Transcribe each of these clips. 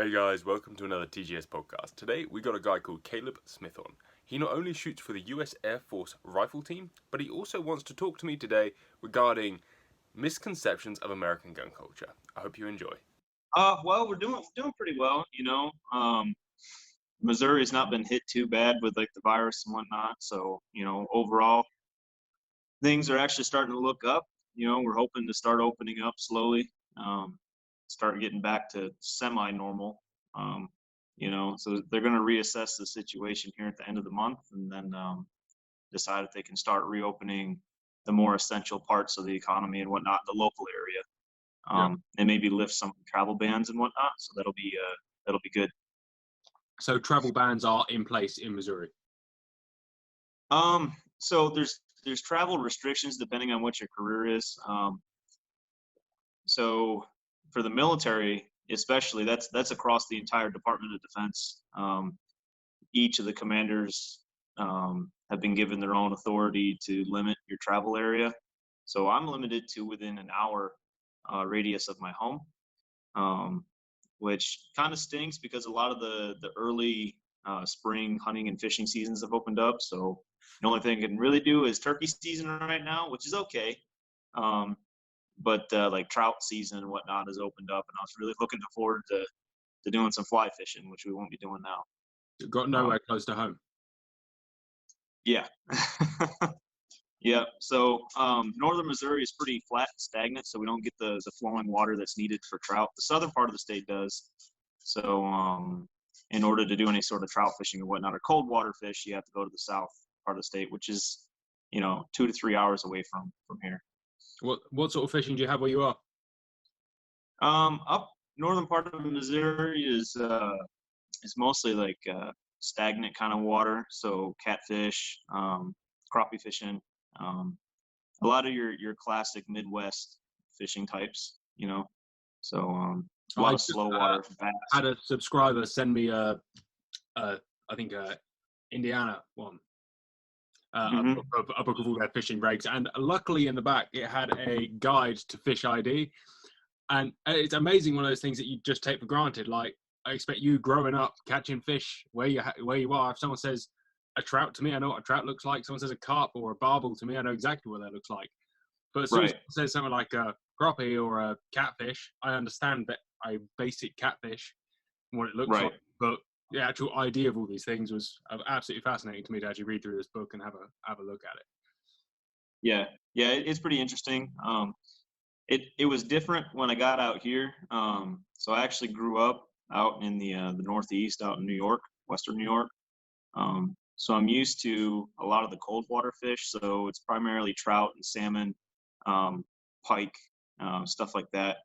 Hey guys, welcome to another TGS podcast. Today we got a guy called Caleb Smith on. He not only shoots for the US Air Force Rifle Team, but he also wants to talk to me today regarding misconceptions of American gun culture. I hope you enjoy. Well, we're doing pretty well. Missouri's not been hit too bad with like the virus and whatnot. So, overall things are actually starting to look up. We're hoping to start opening up slowly, start getting back to semi-normal. So they're going to reassess the situation here at the end of the month, and then decide if they can start reopening the more essential parts of the economy and whatnot in the local area. And maybe lift some travel bans and whatnot. So that'll be good. So travel bans are in place in Missouri. So there's travel restrictions depending on what your career is. So for the military, especially, that's across the entire Department of Defense. Each of the commanders have been given their own authority to limit your travel area. So I'm limited to within an hour radius of my home, which kind of stinks because a lot of the early spring hunting and fishing seasons have opened up. So the only thing I can really do is turkey season right now, which is okay. But like trout season and whatnot has opened up, and I was really looking forward to doing some fly fishing, which we won't be doing now. You've got nowhere close to home. Yeah. Yeah. So northern Missouri is pretty flat and stagnant, so we don't get the flowing water that's needed for trout. The southern part of the state does. So in order to do any sort of trout fishing or whatnot, or cold water fish, you have to go to the south part of the state, which is 2 to 3 hours away from here. What sort of fishing do you have where you are? Up northern part of Missouri is mostly like stagnant kind of water, so catfish, crappie fishing, a lot of your classic Midwest fishing types, so a lot of slow water bass. I had a subscriber send me I think Indiana one, a book of all their fishing rigs, and luckily in the back it had a guide to fish ID, and it's amazing, one of those things that you just take for granted. Like, I expect you growing up catching fish where you are. If someone says a trout to me, I know what a trout looks like. Someone says a carp or a barbel to me, I know exactly what that looks like. But as soon as someone says something like a crappie or a catfish, I understand that a basic catfish and what it looks like. But the actual idea of all these things was absolutely fascinating to me to actually read through this book and have a look at it. Yeah, it's pretty interesting. It was different when I got out here. So I actually grew up out in the Northeast, out in New York, Western New York. So I'm used to a lot of the cold water fish. So it's primarily trout and salmon, pike, stuff like that.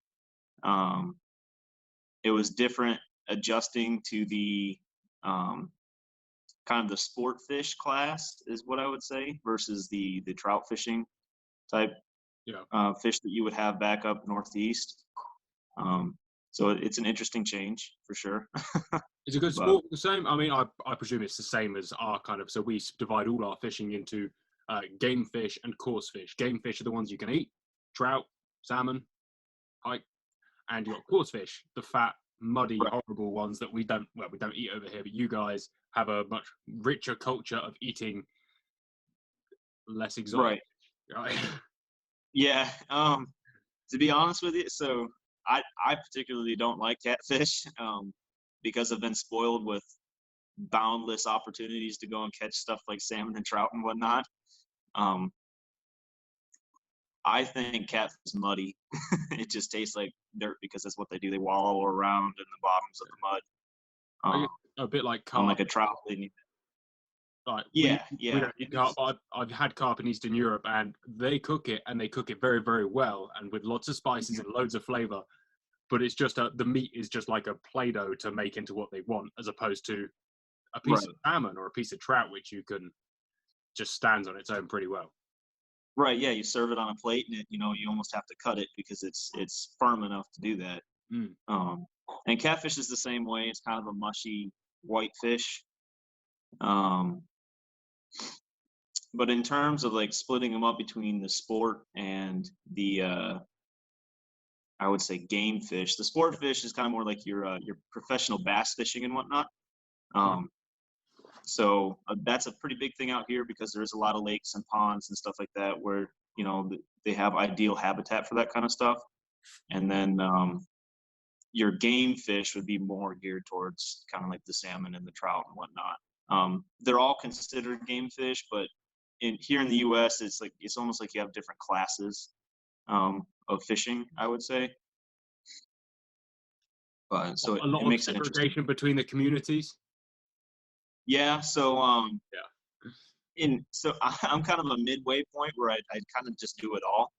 It was different adjusting to the kind of the sport fish class, is what I would say, versus the trout fishing type fish that you would have back up Northeast. So it's an interesting change for sure. Is a good sport the same? I mean, I presume it's the same as our kind of. So we divide all our fishing into game fish and coarse fish. Game fish are the ones you can eat: trout, salmon, pike, and you've got coarse fish, the fat, muddy, horrible ones that we don't eat over here. But you guys have a much richer culture of eating less exotic. Right. Yeah. To be honest with you, so I particularly don't like catfish because I've been spoiled with boundless opportunities to go and catch stuff like salmon and trout and whatnot. I think catfish is muddy. It just tastes like dirt because that's what they do. They wallow around in the bottoms of the mud. A bit like carp. Unlike a trout, they need. Like, we don't eat carp. I've had carp in Eastern Europe, and they cook it very, very well, and with lots of spices and loads of flavor. But it's just the meat is just like a Play-Doh to make into what they want, as opposed to a piece of salmon or a piece of trout, which you can just stands on its own pretty well. Right. Yeah. You serve it on a plate, and you almost have to cut it because it's firm enough to do that. And catfish is the same way. It's kind of a mushy white fish. But in terms of like splitting them up between the sport and the I would say, game fish. The sport fish is kind of more like your professional bass fishing and whatnot. So that's a pretty big thing out here because there's a lot of lakes and ponds and stuff like that where, they have ideal habitat for that kind of stuff. And then your game fish would be more geared towards kind of like the salmon and the trout and whatnot. They're all considered game fish, but here in the U.S., it's almost like you have different classes of fishing, I would say. But so A lot it of makes it interesting. segregation between the communities. Yeah. So Yeah. So I'm kind of a midway point where I kind of just do it all,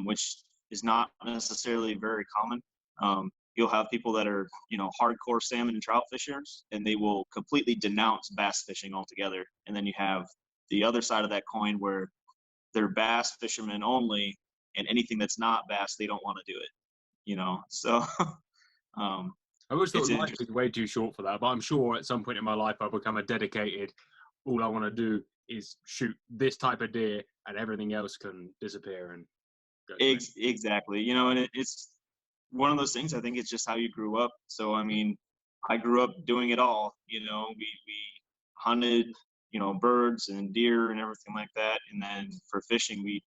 which is not necessarily very common. You'll have people that are, hardcore salmon and trout fishers, and they will completely denounce bass fishing altogether. And then you have the other side of that coin where they're bass fishermen only, and anything that's not bass, they don't want to do it. So I always thought it's life interesting. is way too short for that, but I'm sure at some point in my life I'll become a dedicated. All I want to do is shoot this type of deer, and everything else can disappear and go. Exactly. And it's one of those things. I think it's just how you grew up. So I mean, I grew up doing it all. We hunted, birds and deer and everything like that. And then for fishing,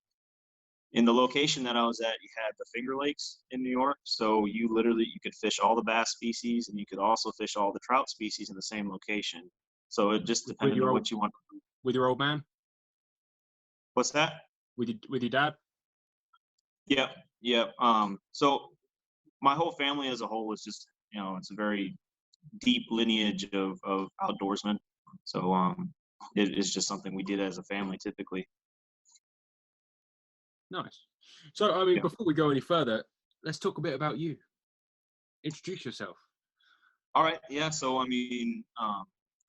in the location that I was at, you had the Finger Lakes in New York. So you could fish all the bass species, and you could also fish all the trout species in the same location. So it just depended on what you want to do. With your old man? What's that? With your dad? Yep. Yep. So my whole family as a whole is just, it's a very deep lineage of outdoorsmen. So it is just something we did as a family typically. Nice. So, I mean, Yeah. before we go any further, let's talk a bit about you. Introduce yourself. All right. Yeah. So, I mean,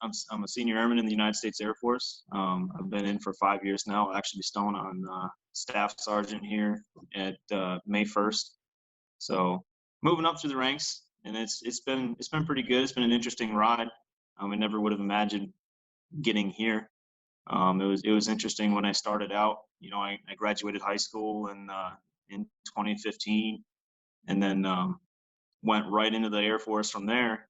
I'm a senior airman in the United States Air Force. I've been in for 5 years now. I'll actually be stowing on staff sergeant here at May 1st. So moving up through the ranks, and it's been pretty good. It's been an interesting ride. I never would have imagined getting here. It was interesting when I started out. I graduated high school in 2015, and then went right into the Air Force from there.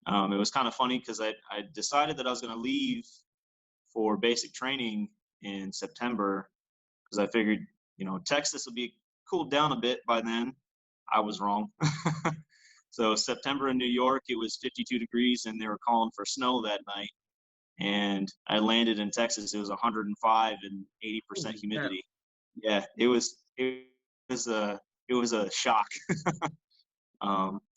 It was kind of funny because I decided that I was going to leave for basic training in September because I figured, Texas would be cooled down a bit by then. I was wrong. So September in New York, it was 52 degrees and they were calling for snow that night. And I landed in Texas. It was 105 and 80% humidity. Yeah, it was a shock.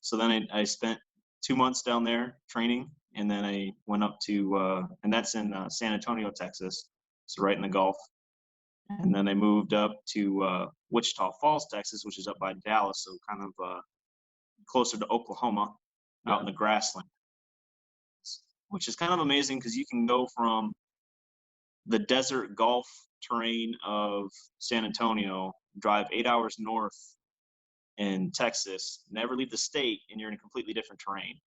So then I spent 2 months down there training, and then I went up to and that's in San Antonio, Texas. So right in the Gulf. And then I moved up to Wichita Falls, Texas, which is up by Dallas, so kind of closer to Oklahoma, out in the grassland, which is kind of amazing because you can go from the desert Gulf terrain of San Antonio, drive 8 hours north in Texas, never leave the state, and you're in a completely different terrain.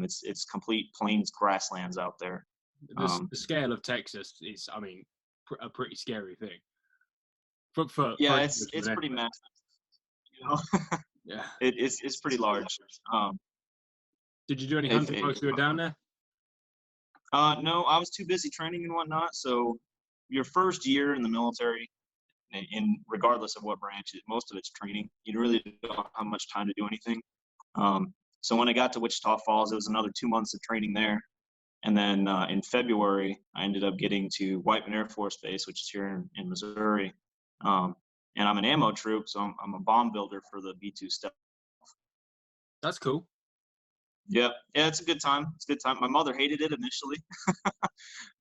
It's complete plains grasslands out there. The scale of Texas is, I mean, a pretty scary thing. It's pretty massive. Yeah, it's pretty large. Did you do any hunting while you were down there? No, I was too busy training and whatnot. So your first year in the military, and regardless of what branch, most of it's training. You really don't have much time to do anything. So when I got to Wichita Falls, it was another 2 months of training there. And then in February, I ended up getting to Whiteman Air Force Base, which is here in Missouri. And I'm an ammo troop, so I'm a bomb builder for the B-2 Stealth. That's cool. Yeah, it's a good time. It's a good time. My mother hated it initially,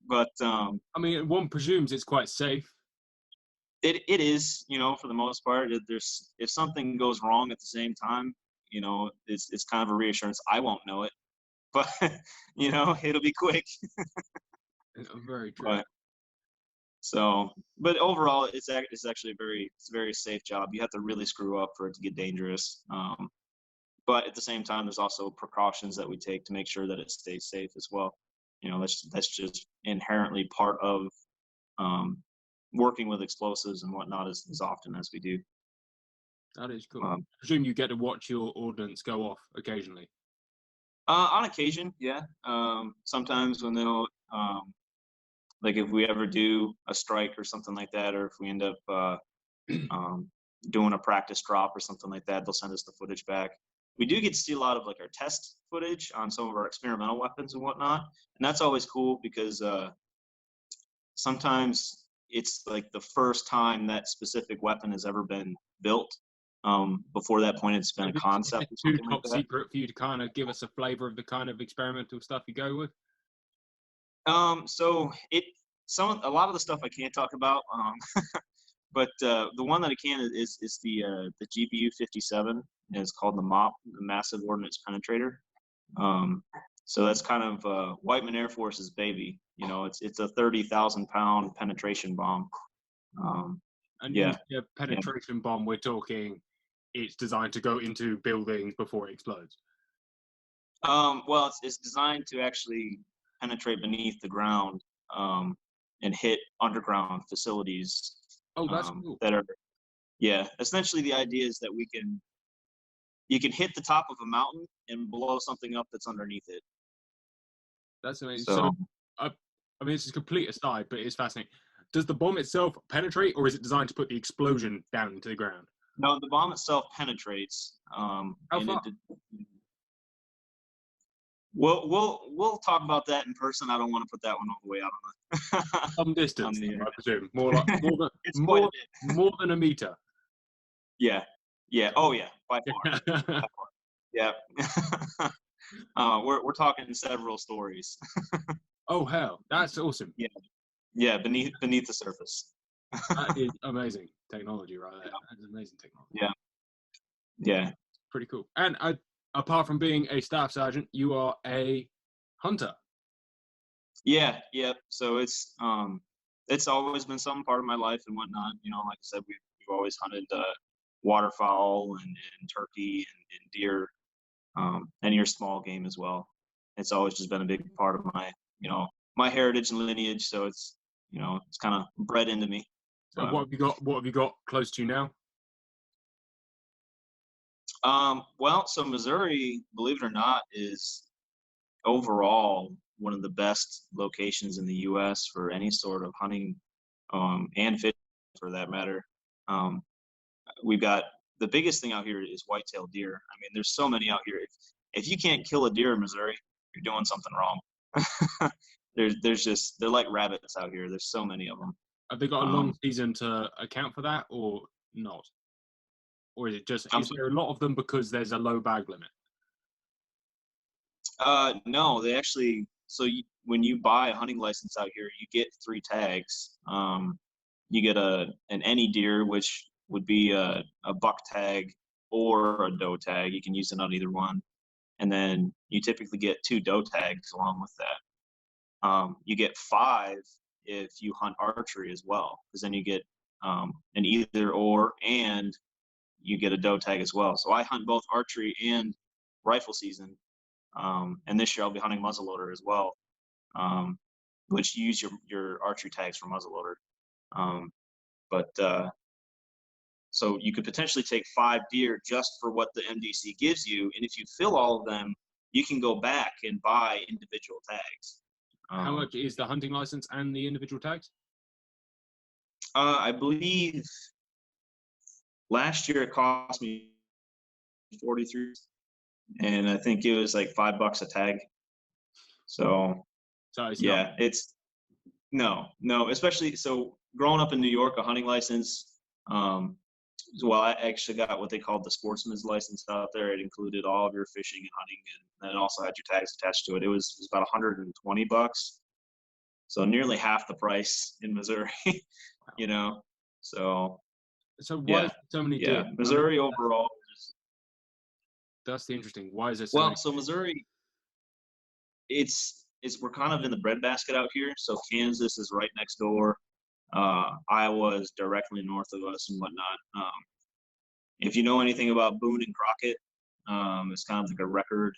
but I mean, one presumes it's quite safe. It is, for the most part. If something goes wrong at the same time, it's kind of a reassurance. I won't know it, but it'll be quick. Very true. But overall, it's actually a very safe job. You have to really screw up for it to get dangerous. But at the same time, there's also precautions that we take to make sure that it stays safe as well. That's just inherently part of working with explosives and whatnot as often as we do. That is cool. I Um, presume you get to watch your ordnance go off occasionally. on occasion, yeah. Sometimes when they'll, like if we ever do a strike or something like that, or if we end up doing a practice drop or something like that, they'll send us the footage back. We do get to see a lot of like our test footage on some of our experimental weapons and whatnot, and that's always cool because sometimes it's like the first time that specific weapon has ever been built. Before that point, it's been a concept or Too something like top that. secret for you to kind of give us a flavor of the kind of experimental stuff you go with? So a lot of the stuff I can't talk about, but the one that I can is the GBU 57. And it's called the MOP, the Massive Ordnance Penetrator. So that's kind of Whiteman Air Force's baby. You know, it's a 30,000-pound penetration bomb. And Yeah, a penetration bomb, we're talking it's designed to go into buildings before it explodes. Well, it's designed to actually penetrate beneath the ground and hit underground facilities. Oh, that's cool. That are, yeah. Essentially, the idea is that you can hit the top of a mountain and blow something up that's underneath it. That's amazing. So I mean, this is complete aside, but it's fascinating. Does the bomb itself penetrate, or is it designed to put the explosion down into the ground? no, the bomb itself penetrates. How far? We'll talk about that in person. I don't want to put that one all the way out on Some distance, the air. I presume. More It's quite a bit. more than a meter. Yeah. Oh yeah, by far. By far. Yeah. We're talking several stories. Oh hell, that's awesome. Yeah, beneath the surface. That is amazing technology, right there. That's amazing technology. Yeah. Pretty cool. And apart from being a staff sergeant, you are a hunter. Yeah. So it's always been some part of my life and whatnot. You know, like I said, we've always hunted waterfowl and turkey and deer, and your small game as well. It's always just been a big part of my heritage and lineage. So it's kind of bred into me. So what have you got close to you now? Well, so Missouri, believe it or not, is overall one of the best locations in the U.S. for any sort of hunting, and fishing for that matter. We've got the biggest thing out here is white-tailed deer. I mean, there's so many out here. If you can't kill a deer in Missouri, you're doing something wrong. They're like rabbits out here. There's so many of them. Have they got a long season to account for that, or not? Or is it just is there a lot of them because there's a low bag limit? No, they actually. So when you buy a hunting license out here, you get 3 tags. You get an any deer, which would be a buck tag or a doe tag. You can use it on either one, and then you typically get 2 doe tags along with that. You get 5 if you hunt archery as well, because then you get an either or, and you get a doe tag as well. So I hunt both archery and rifle season, and this year I'll be hunting muzzleloader as well, which you use your archery tags for muzzleloader. So you could potentially take 5 deer just for what the MDC gives you, and if you fill all of them, you can go back and buy individual tags. How much is the hunting license and the individual tags? I believe last year it cost me 43, and I think it was like $5 a tag. So it's yeah, it's no, especially so growing up in New York, a hunting license. Well, I actually got what they called the sportsman's license out there. It included all of your fishing and hunting, and it also had your tags attached to it. It was about $120, so nearly half the price in Missouri. So why is so many deer? Missouri overall. That's the interesting. Why is it so? Well, so Missouri, it's we're kind of in the breadbasket out here. So Kansas is right next door. Iowa is directly north of us and whatnot. If you know anything about Boone and Crockett, it's kind of like a record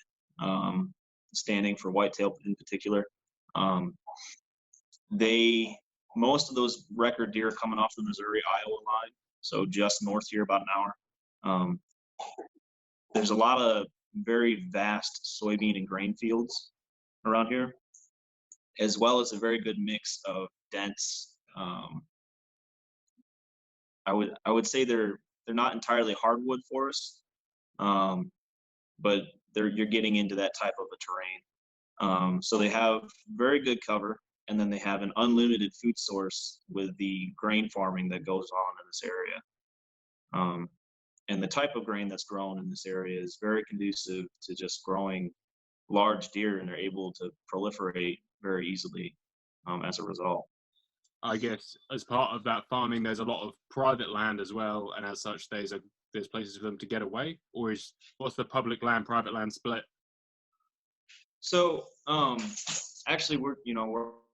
standing for whitetail in particular. Most of those record deer coming off the Missouri-Iowa line, so just north here about an hour. There's a lot of very vast soybean and grain fields around here, as well as a very good mix of dense. I would say they're not entirely hardwood forests, but you're getting into that type of a terrain. So they have very good cover, and then they have an unlimited food source with the grain farming that goes on in this area. And the type of grain that's grown in this area is very conducive to just growing large deer, and they're able to proliferate very easily as a result. I guess as part of that farming, there's a lot of private land as well, and as such, there's places for them to get away. Or what's the public land, private land split? So actually, where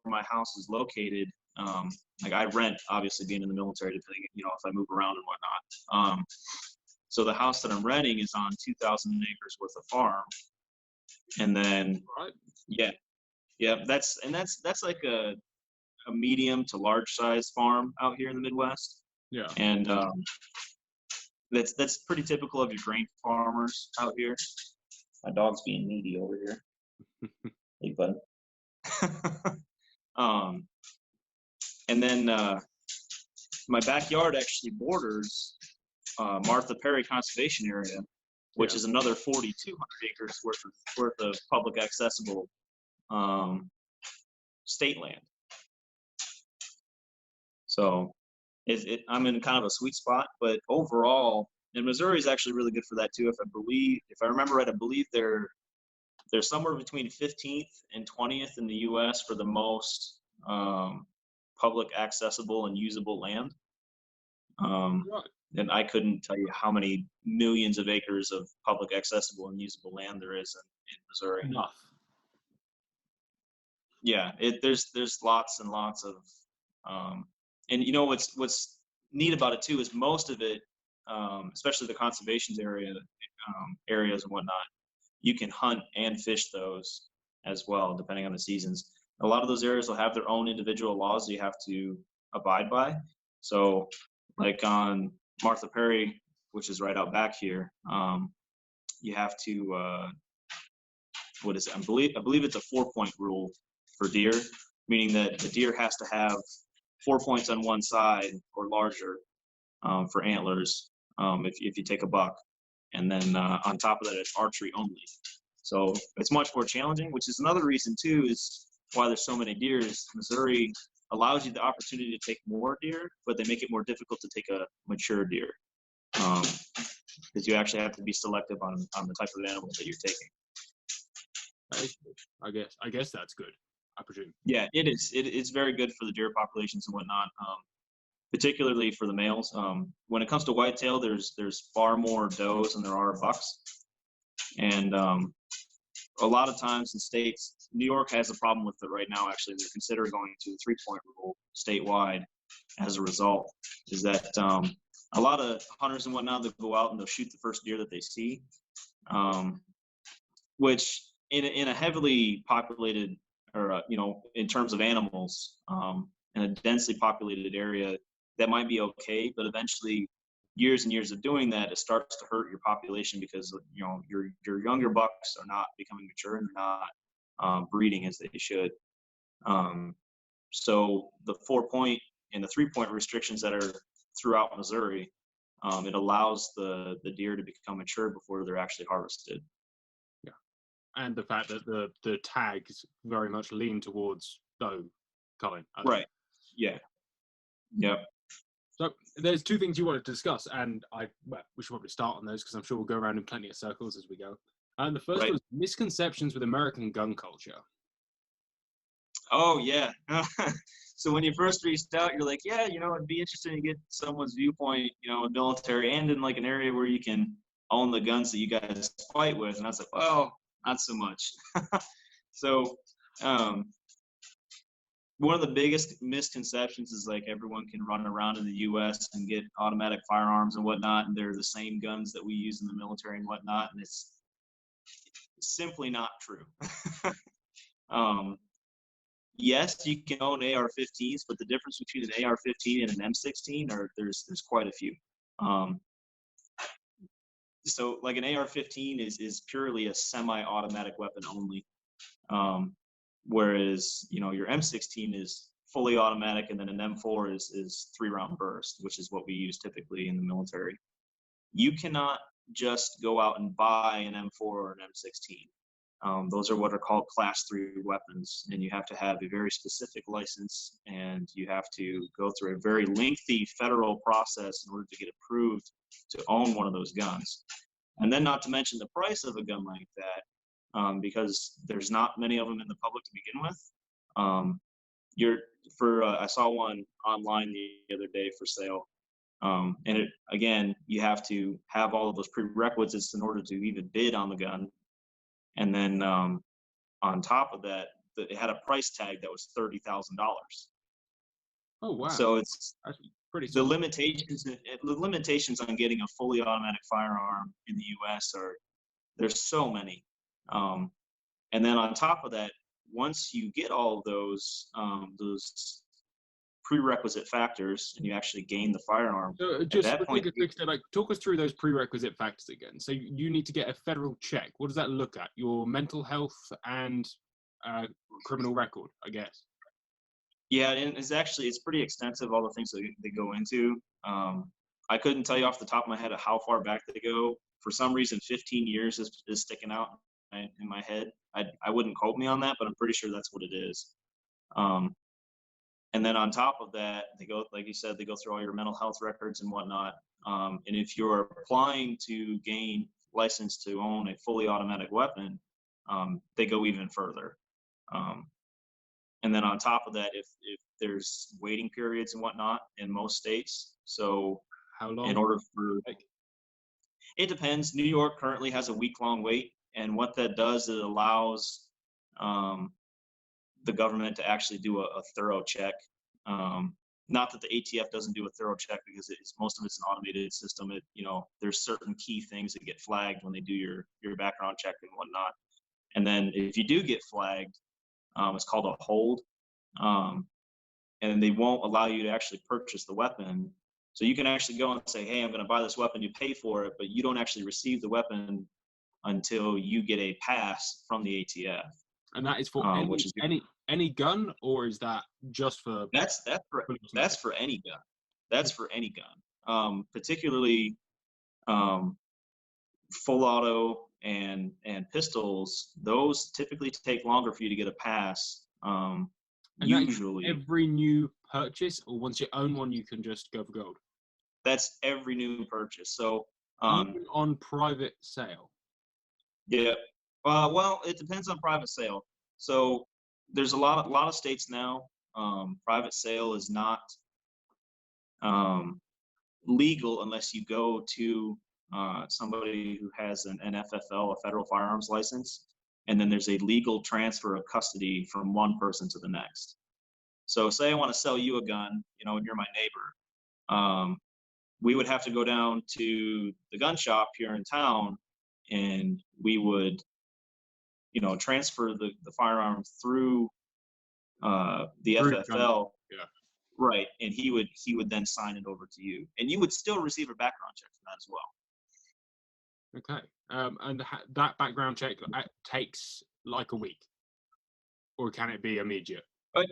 my house is located, like I rent, obviously being in the military, depending if I move around and whatnot. So the house that I'm renting is on 2,000 acres worth of farm, and then Right. yeah, that's like a medium to large size farm out here in the Midwest. Yeah. And that's pretty typical of your grain farmers out here. My dog's being needy over here. Hey, bud. And then my backyard actually borders Martha Perry Conservation Area, which is another 4,200 acres worth of public accessible state land. So I'm in kind of a sweet spot, but overall, and Missouri is actually really good for that too. If I remember right, I believe they're somewhere between 15th and 20th in the U.S. for the most public accessible and usable land. And I couldn't tell you how many millions of acres of public accessible and usable land there is in Missouri. Enough. Yeah, there's lots and lots of, and what's neat about it too is most of it, especially the conservation areas and whatnot, you can hunt and fish those as well, depending on the seasons. A lot of those areas will have their own individual laws that you have to abide by. So, like on Martha Perry, which is right out back here, you have to, what is it? I believe it's a 4-point rule for deer, meaning that the deer has to have 4 points on one side or larger for antlers if you take a buck. And then on top of that, it's archery only. So it's much more challenging, which is another reason too is why there's so many deer. Is Missouri allows you the opportunity to take more deer, but they make it more difficult to take a mature deer because you actually have to be selective on the type of animal that you're taking. I guess that's good, I presume. Yeah, it is. It's very good for the deer populations and whatnot, particularly for the males. When it comes to whitetail, there's far more does than there are bucks, and a lot of times in states, New York has a problem with it right now. Actually, they're considering going to a 3-point rule statewide. As a result, is that a lot of hunters and whatnot that go out and they'll shoot the first deer that they see, which in a heavily populated or in terms of animals in a densely populated area, that might be okay, but eventually years and years of doing that, it starts to hurt your population because your younger bucks are not becoming mature and they're not breeding as they should. So the 4-point and the 3-point restrictions that are throughout Missouri, it allows the deer to become mature before they're actually harvested. Yeah, and the fact that the tags very much lean towards doe culling. Right. Yeah. Yep. So there's 2 things you wanted to discuss, and we should probably start on those because I'm sure we'll go around in plenty of circles as we go. And the first was misconceptions with American gun culture. Oh, yeah. So when you first reached out, you're like, yeah, it'd be interesting to get someone's viewpoint, in the military and in like an area where you can own the guns that you guys fight with. And I was like, well, not so much. So one of the biggest misconceptions is like everyone can run around in the U.S. and get automatic firearms and whatnot, and they're the same guns that we use in the military and whatnot, and it's simply not true. Yes, you can own AR-15s, but the difference between an AR-15 and an M16 there's quite a few. So like an AR-15 is purely a semi-automatic weapon only, whereas your M16 is fully automatic, and then an M4 is 3-round burst, which is what we use typically in the military. You cannot just go out and buy an M4 or an M16. Those are what are called Class 3 weapons, and you have to have a very specific license, and you have to go through a very lengthy federal process in order to get approved to own one of those guns. And then not to mention the price of a gun like that, because there's not many of them in the public to begin with. I saw one online the other day for sale. And again, you have to have all of those prerequisites in order to even bid on the gun. And then on top of that, it had a price tag that was $30,000. Oh wow! So it's pretty. The limitations on getting a fully automatic firearm in the U.S. there's so many. And then on top of that, once you get all of those prerequisite factors and you actually gain the firearm, so just at that point, talk us through those prerequisite factors again. So you need to get a federal check. What does that look at? Your mental health and criminal record, I guess. Yeah, and it's pretty extensive, all the things that they go into. I couldn't tell you off the top of my head how far back they go. For some reason, 15 years is sticking out in my head. I wouldn't quote me on that, but I'm pretty sure that's what it is. And then on top of that, they go, like you said, they go through all your mental health records and whatnot. And if you're applying to gain license to own a fully automatic weapon, they go even further. And then on top of that, if there's waiting periods and whatnot in most states, so how long? In order for, it depends. New York currently has a week-long wait, and what that does, it allows the government to actually do a thorough check. Not that the ATF doesn't do a thorough check, because most of it's an automated system. There's certain key things that get flagged when they do your background check and whatnot. And then if you do get flagged, it's called a hold, and they won't allow you to actually purchase the weapon. So you can actually go and say, hey, I'm going to buy this weapon, you pay for it, but you don't actually receive the weapon until you get a pass from the ATF. And that is for any gun, or is that just for? That's for any gun. That's for any gun. Particularly full auto and pistols. Those typically take longer for you to get a pass. Usually, every new purchase, or once you own one, you can just go for gold. That's every new purchase. So even on private sale. Yeah. Well, it depends on private sale. So there's a lot of states now. Private sale is not legal unless you go to somebody who has an FFL, a federal firearms license, and then there's a legal transfer of custody from one person to the next. So say I want to sell you a gun, and you're my neighbor. We would have to go down to the gun shop here in town, and we would, transfer the firearm through the FFL. Yeah. Right, and he would then sign it over to you, and you would still receive a background check for that as well. Okay, and that background check takes like a week, or can it be immediate? But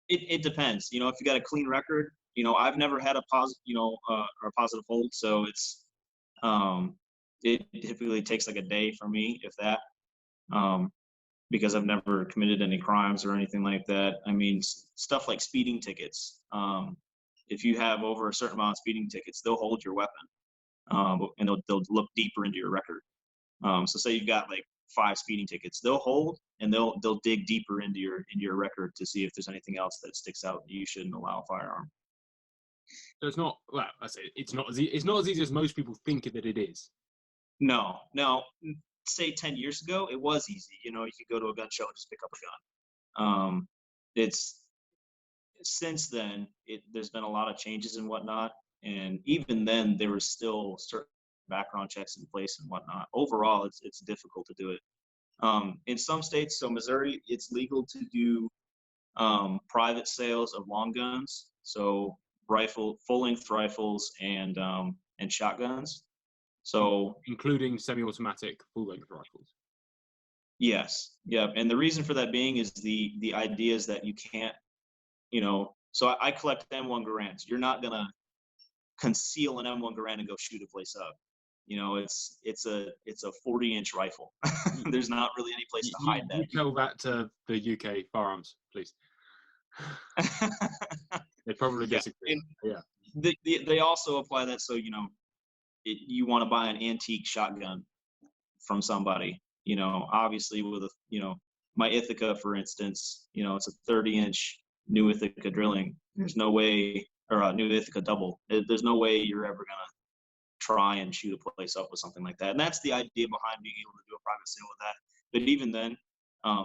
it depends. If you got a clean record, I've never had a positive, or a positive hold, so it's it typically takes like a day for me, if that, because I've never committed any crimes or anything like that. I mean, stuff like speeding tickets. If you have over a certain amount of speeding tickets, they'll hold your weapon, and they'll look deeper into your record. So say you've got like 5 speeding tickets, they'll hold, and they'll dig deeper into your record to see if there's anything else that sticks out that you shouldn't allow a firearm. So it's not, well, I say it's not as easy as most people think that it is. No. Say 10 years ago, it was easy. You could go to a gun show and just pick up a gun. It's since then, there's been a lot of changes and whatnot, and even then, there were still certain background checks in place and whatnot. Overall, it's difficult to do it. In some states, so Missouri, it's legal to do private sales of long guns, so full-length rifles and shotguns. So including semi-automatic full-length rifles. yes, yeah, and the reason for that being is the idea is that you can't, so I collect M1 Garands. You're not gonna conceal an M1 Garand and go shoot a place up. It's a 40-inch rifle. There's not really any place to hide that. You tell that to the UK firearms, please. They probably disagree. Yeah. They also apply that so you want to buy an antique shotgun from somebody. Obviously with my Ithaca, for instance, it's a 30-inch new Ithaca drilling. There's no way, or a new Ithaca double. There's no way you're ever gonna try and shoot a place up with something like that. And that's the idea behind being able to do a private sale with that. But even then,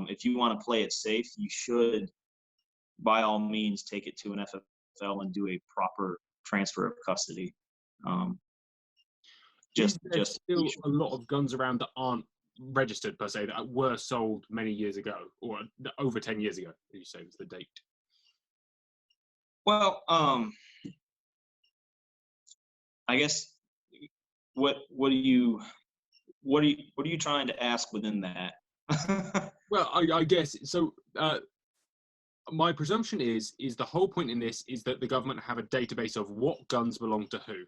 if you want to play it safe, you should, by all means, take it to an FFL and do a proper transfer of custody. There's still a lot of guns around that aren't registered per se, that were sold many years ago, or over 10 years ago, as you say was the date. Well, I guess what are you trying to ask within that? Well, I guess so. My presumption is the whole point in this is that the government have a database of what guns belong to who,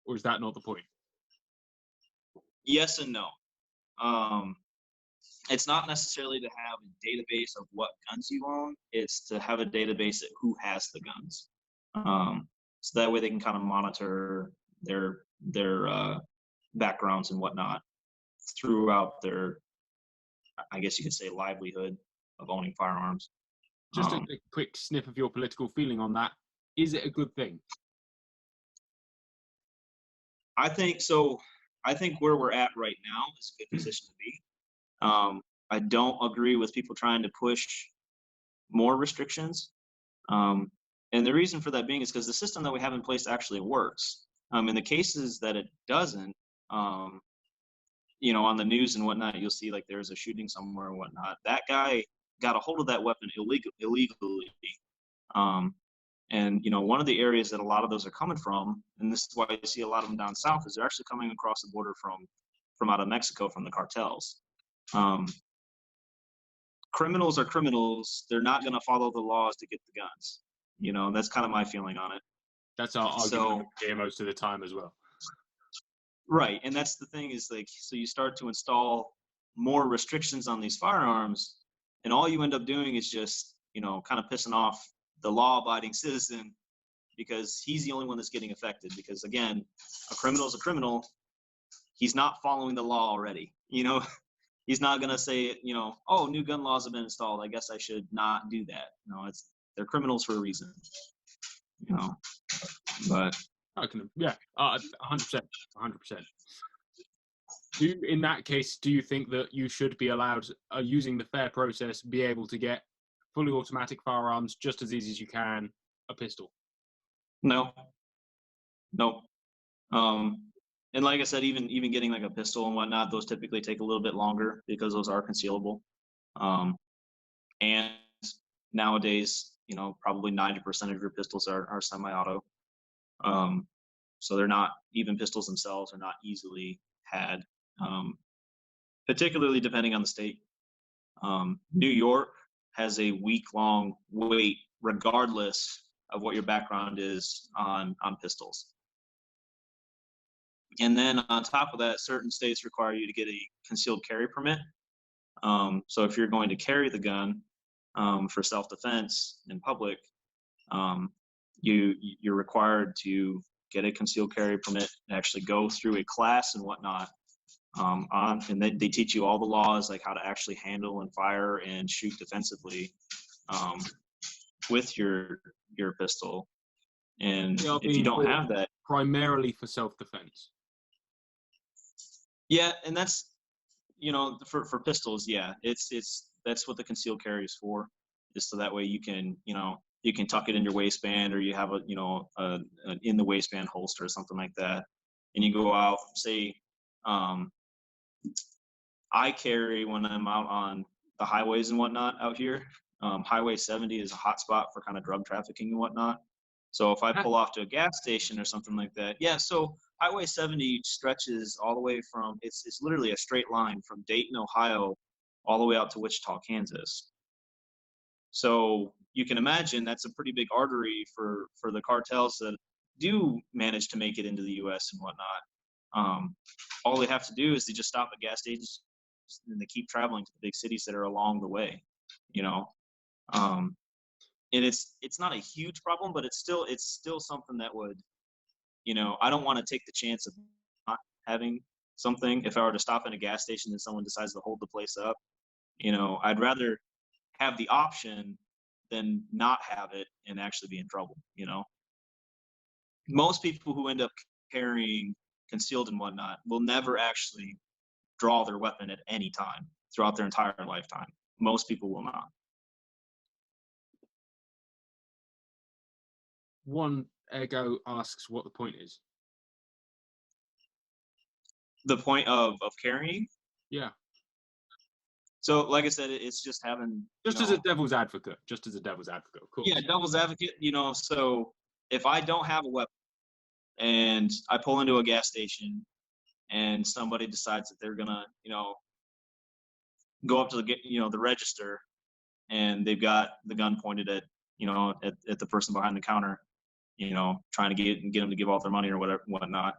or is that not the point? Yes and no. It's not necessarily to have a database of what guns you own. It's to have a database of who has the guns. So that way they can kind of monitor their backgrounds and whatnot throughout their, I guess you could say, livelihood of owning firearms. Just a quick sniff of your political feeling on that. Is it a good thing? I think so. I think where we're at right now is a good position to be. I don't agree with people trying to push more restrictions. And the reason for that being is because the system that we have in place actually works. In the cases that it doesn't, on the news and whatnot, you'll see like there's a shooting somewhere and whatnot. That guy got a hold of that weapon illegally. And one of the areas that a lot of those are coming from, and this is why you see a lot of them down south, is they're actually coming across the border from out of Mexico, from the cartels. Criminals are criminals. They're not going to follow the laws to get the guns. That's kind of my feeling on it. That's our argument here most of the time as well. Right, and that's the thing is like, so you start to install more restrictions on these firearms, and all you end up doing is just, kind of pissing off the law-abiding citizen, because he's the only one that's getting affected. Because again, a criminal is a criminal. He's not following the law already. He's not gonna say, oh, new gun laws have been installed, I guess I should not do that. They're criminals for a reason. But I can, 100%. In that case, do you think that you should be allowed, using the fair process, be able to get fully automatic firearms just as easy as you can a pistol? No. And like I said, even getting like a pistol and whatnot, those typically take a little bit longer because those are concealable. And nowadays, probably 90% of your pistols are semi-auto. So they're not, even pistols themselves are not easily had, particularly depending on the state. New York has a week-long wait, regardless of what your background is on pistols. And then on top of that, certain states require you to get a concealed carry permit. So if you're going to carry the gun for self-defense in public, you're required to get a concealed carry permit and actually go through a class and whatnot. And they teach you all the laws, like how to actually handle and fire and shoot defensively with your pistol. And if you don't have that, primarily for self-defense. Yeah, and that's for pistols, yeah, that's what the concealed carry is for, is so that way you can tuck it in your waistband, or you have a in the waistband holster or something like that, and you go out. Say, I carry when I'm out on the highways and whatnot out here. Highway 70 is a hot spot for kind of drug trafficking and whatnot. So if I pull off to a gas station or something like that, yeah. So Highway 70 stretches all the way from, it's literally a straight line from Dayton, Ohio, all the way out to Wichita, Kansas. So you can imagine that's a pretty big artery for the cartels that do manage to make it into the U.S. and whatnot. All they have to do is they just stop at gas stations and they keep traveling to the big cities that are along the way, you know. And it's not a huge problem, but it's still something that would, you know, I don't want to take the chance of not having something. If I were to stop at a gas station and someone decides to hold the place up, you know, I'd rather have the option than not have it and actually be in trouble, you know. Most people who end up carrying concealed and whatnot will never actually draw their weapon at any time throughout their entire lifetime. Most people will not. One Ergo asks what the point is. The point of carrying? Yeah. So, like I said, it's just having... Just as a devil's advocate. Of course. Yeah, devil's advocate, you know, so if I don't have a weapon and I pull into a gas station and somebody decides that they're going to, you know, go up to the register and they've got the gun pointed at, you know, at the person behind the counter, you know, trying to get them to give off their money or whatnot.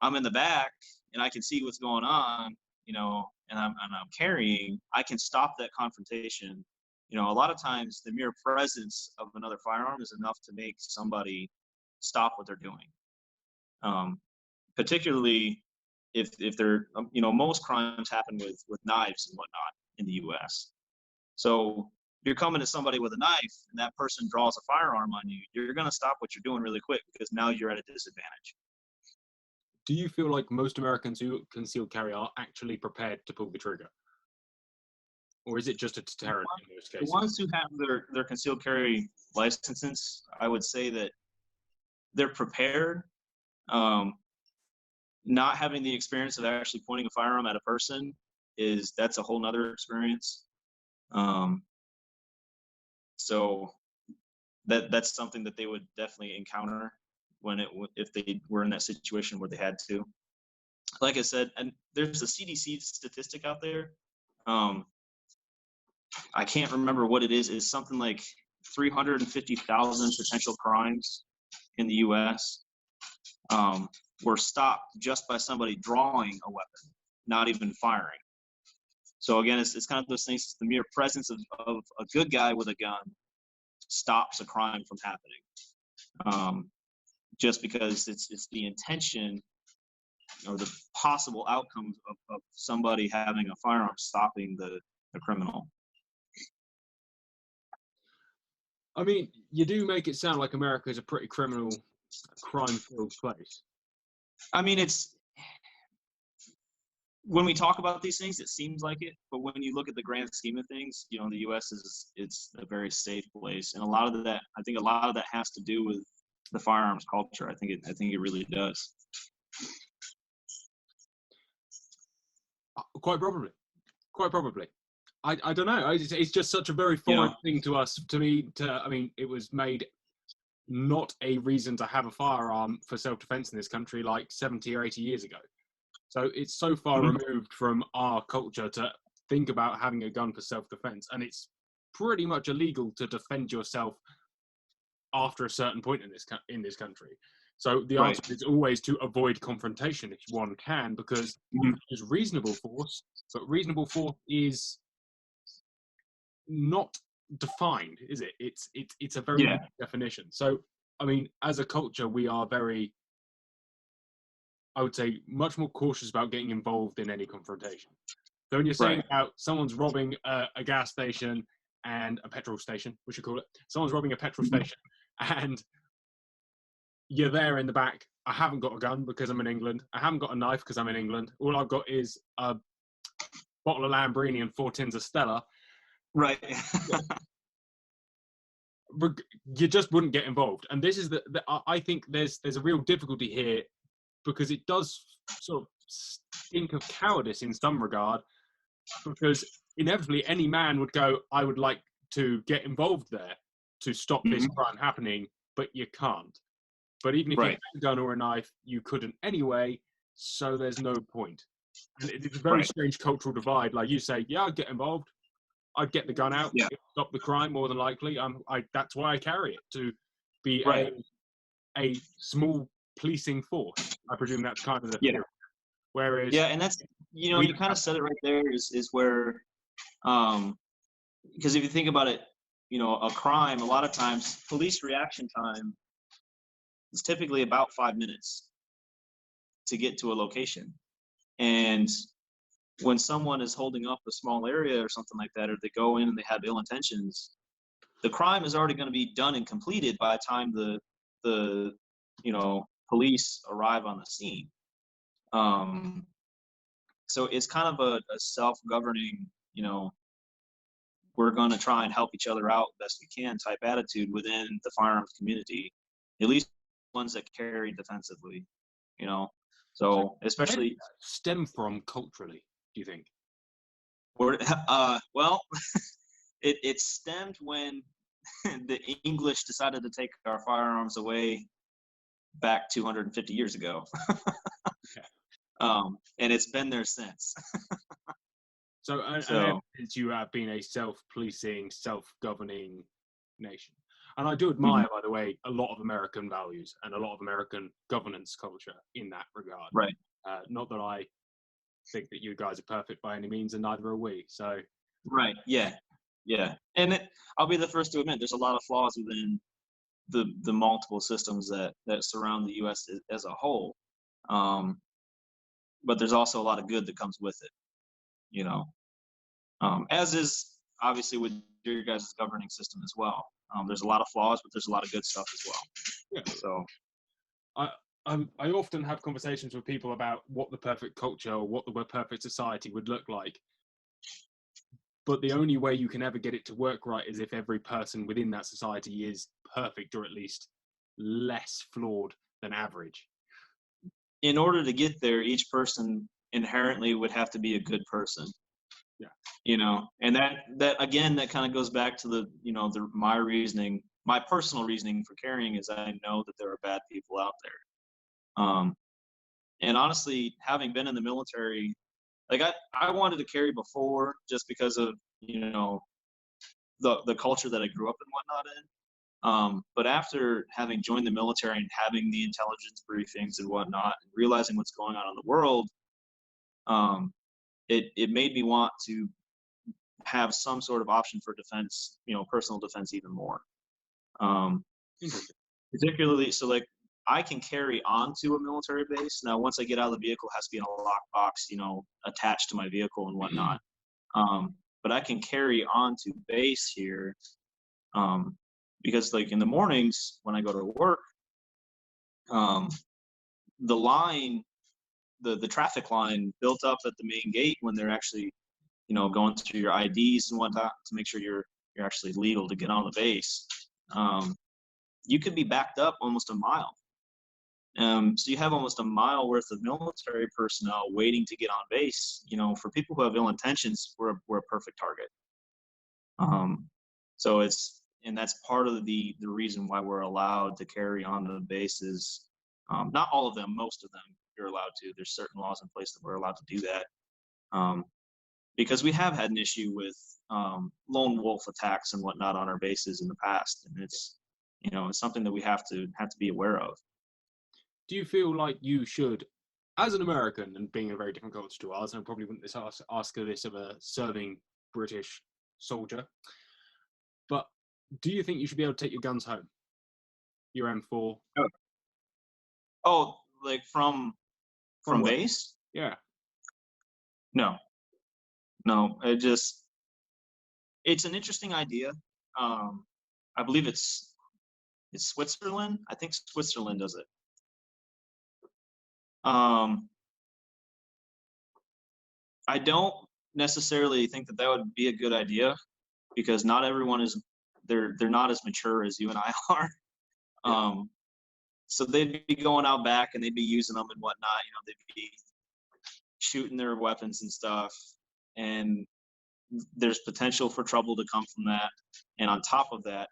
I'm in the back and I can see what's going on, you know, and I'm carrying. I can stop that confrontation. You know, a lot of times the mere presence of another firearm is enough to make somebody stop what they're doing. Particularly if they're, you know, most crimes happen with knives and whatnot in the U.S. So you're coming to somebody with a knife and that person draws a firearm on you, you're going to stop what you're doing really quick because now you're at a disadvantage. Do you feel like most Americans who concealed carry are actually prepared to pull the trigger? Or is it just a deterrent in most cases? The ones who have their concealed carry licenses, I would say that they're prepared. Not having the experience of actually pointing a firearm at a person that's a whole nother experience. So that's something that they would definitely encounter if they were in that situation where they had to. Like I said, and there's a CDC statistic out there. I can't remember what it is. It's something like 350,000 potential crimes in the U.S. Were stopped just by somebody drawing a weapon, not even firing. So again, it's kind of those things. It's the mere presence of a good guy with a gun stops a crime from happening. Just because it's the intention or the possible outcomes of somebody having a firearm stopping the criminal. I mean, you do make it sound like America is a pretty crime-filled place. I mean, when we talk about these things, it seems like it, but when you look at the grand scheme of things, you know, the U.S. it's a very safe place, and I think a lot of that has to do with the firearms culture. I think it really does. Quite probably. I don't know. It's just such a very foreign thing to me. I mean, it was made not a reason to have a firearm for self-defense in this country like 70 or 80 years ago. So it's so far removed from our culture to think about having a gun for self-defense, and it's pretty much illegal to defend yourself after a certain point in this country. So the answer is always to avoid confrontation if one can, because there's reasonable force, but reasonable force is not defined, is it? It's a very weak definition. So I mean, as a culture, we are very, I would say, much more cautious about getting involved in any confrontation. So when you're saying about someone's robbing a gas station and a petrol station, we should call it, someone's robbing a petrol station and you're there in the back, I haven't got a gun because I'm in England, I haven't got a knife because I'm in England, all I've got is a bottle of Lamborghini and 4 tins of Stella. Right. You just wouldn't get involved. And this is I think there's a real difficulty here, because it does sort of stink of cowardice in some regard, because inevitably any man would go, I would like to get involved there to stop this crime happening, but you can't. But even if you Right. had a gun or a knife, you couldn't anyway, so there's no point. And it's a very Right. strange cultural divide. Like you say, yeah, I'd get involved. I'd get the gun out, Yeah. stop the crime more than likely. That's why I carry it, to be Right. a small policing force. I presume that's kind of the Yeah. theory. Whereas Yeah, and that's, you know, we you kind of said it right there is where, because if you think about it, you know, a crime, a lot of times police reaction time is typically about 5 minutes to get to a location. And when someone is holding up a small area or something like that, or they go in and they have ill intentions, the crime is already going to be done and completed by the time the you know, police arrive on the scene. So it's kind of a self-governing, you know, we're going to try and help each other out best we can type attitude within the firearms community, at least ones that carry defensively, you know. So where especially did that stem from culturally, do you think? well, it stemmed when the English decided to take our firearms away back 250 years ago. And it's been there since. So, and ever since you have been a self-policing, self-governing nation. And I do admire, by the way, a lot of American values and a lot of American governance culture in that regard. Right. Not that I think that you guys are perfect by any means, and neither are we. So, Right. Yeah. Yeah. And I'll be the first to admit there's a lot of flaws within the multiple systems that surround the U.S. as a whole. But there's also a lot of good that comes with it, you know, as is obviously with your guys' governing system as well. There's a lot of flaws, but there's a lot of good stuff as well. yeah. So I often have conversations with people about what the perfect culture or what the perfect society would look like. But the only way you can ever get it to work right is if every person within that society is perfect, or at least less flawed than average. in order to get there, each person inherently would have to be a good person. Yeah. You know, and that again, that kind of goes back to the, you know, my reasoning, my personal reasoning for carrying is I know that there are bad people out there. And honestly, having been in the military, like I wanted to carry before just because of, you know, the culture that I grew up and whatnot in. But after having joined the military and having the intelligence briefings and whatnot, and realizing what's going on in the world, it made me want to have some sort of option for defense, you know, personal defense even more. Particularly, so like I can carry onto a military base. Now, once I get out of the vehicle, it has to be in a lockbox, you know, attached to my vehicle and whatnot. But I can carry onto base here because, like, in the mornings when I go to work, the line, the traffic line built up at the main gate when they're actually, you know, going through your IDs and whatnot to make sure you're actually legal to get on the base. You could be backed up almost a mile. So you have almost a mile worth of military personnel waiting to get on base. You know, for people who have ill intentions, we're a perfect target. So and that's part of the reason why we're allowed to carry on the bases. Not all of them, most of them you're allowed to. There's certain laws in place that we're allowed to do that. Because we have had an issue with lone wolf attacks and whatnot on our bases in the past, and it's, you know, it's something that we have to be aware of. Do you feel like you should, as an American and being a very different culture to ours, and I probably wouldn't ask this of a serving British soldier, but do you think you should be able to take your guns home? Your M4? Oh, like from base? Yeah. No, it's an interesting idea. I believe it's Switzerland. I think Switzerland does it. I don't necessarily think that would be a good idea because not everyone is, they're not as mature as you and I are. Yeah. So they'd be going out back and they'd be using them and whatnot. You know, they'd be shooting their weapons and stuff, and there's potential for trouble to come from that. And on top of that,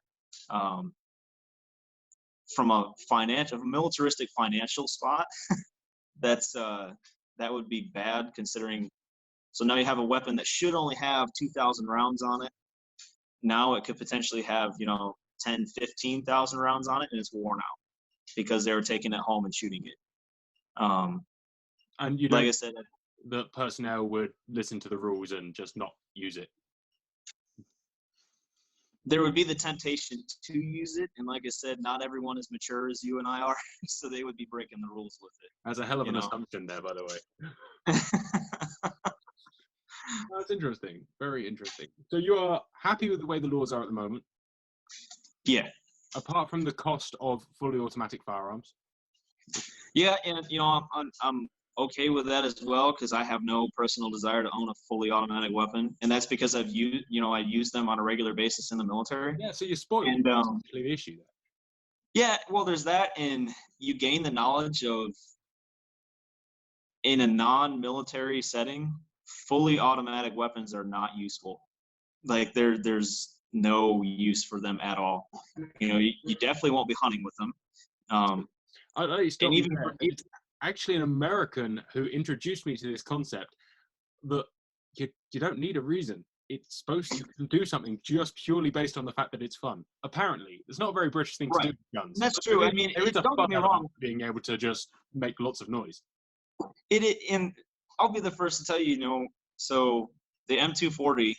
from a militaristic financial spot, that would be bad considering. So now you have a weapon that should only have 2,000 rounds on it. Now it could potentially have, 10, 15,000 rounds on it, and it's worn out because they were taking it home and shooting it. And like I said, the personnel would listen to the rules and just not use it. There would be the temptation to use it, and like I said, not everyone as mature as you and I are, so they would be breaking the rules with it. That's a hell of an assumption there, by the way. That's interesting. Very interesting. So you are happy with the way the laws are at the moment? Yeah. Apart from the cost of fully automatic firearms? Yeah, and I'm okay with that as well because I have no personal desire to own a fully automatic weapon, and that's because I use them on a regular basis in the military. Yeah, so you're spoiled. And that's actually the issue there. Yeah, well, there's that, and you gain the knowledge of, in a non-military setting, fully automatic weapons are not useful. Like there's no use for them at all. You definitely won't be hunting with them. And even it's actually an American who introduced me to this concept that you don't need a reason. It's supposed to do something just purely based on the fact that it's fun. Apparently, it's not a very British thing to do with guns. That's true. I mean, there is a don't fun get me wrong. being able to just make lots of noise. And I'll be the first to tell you, so the M240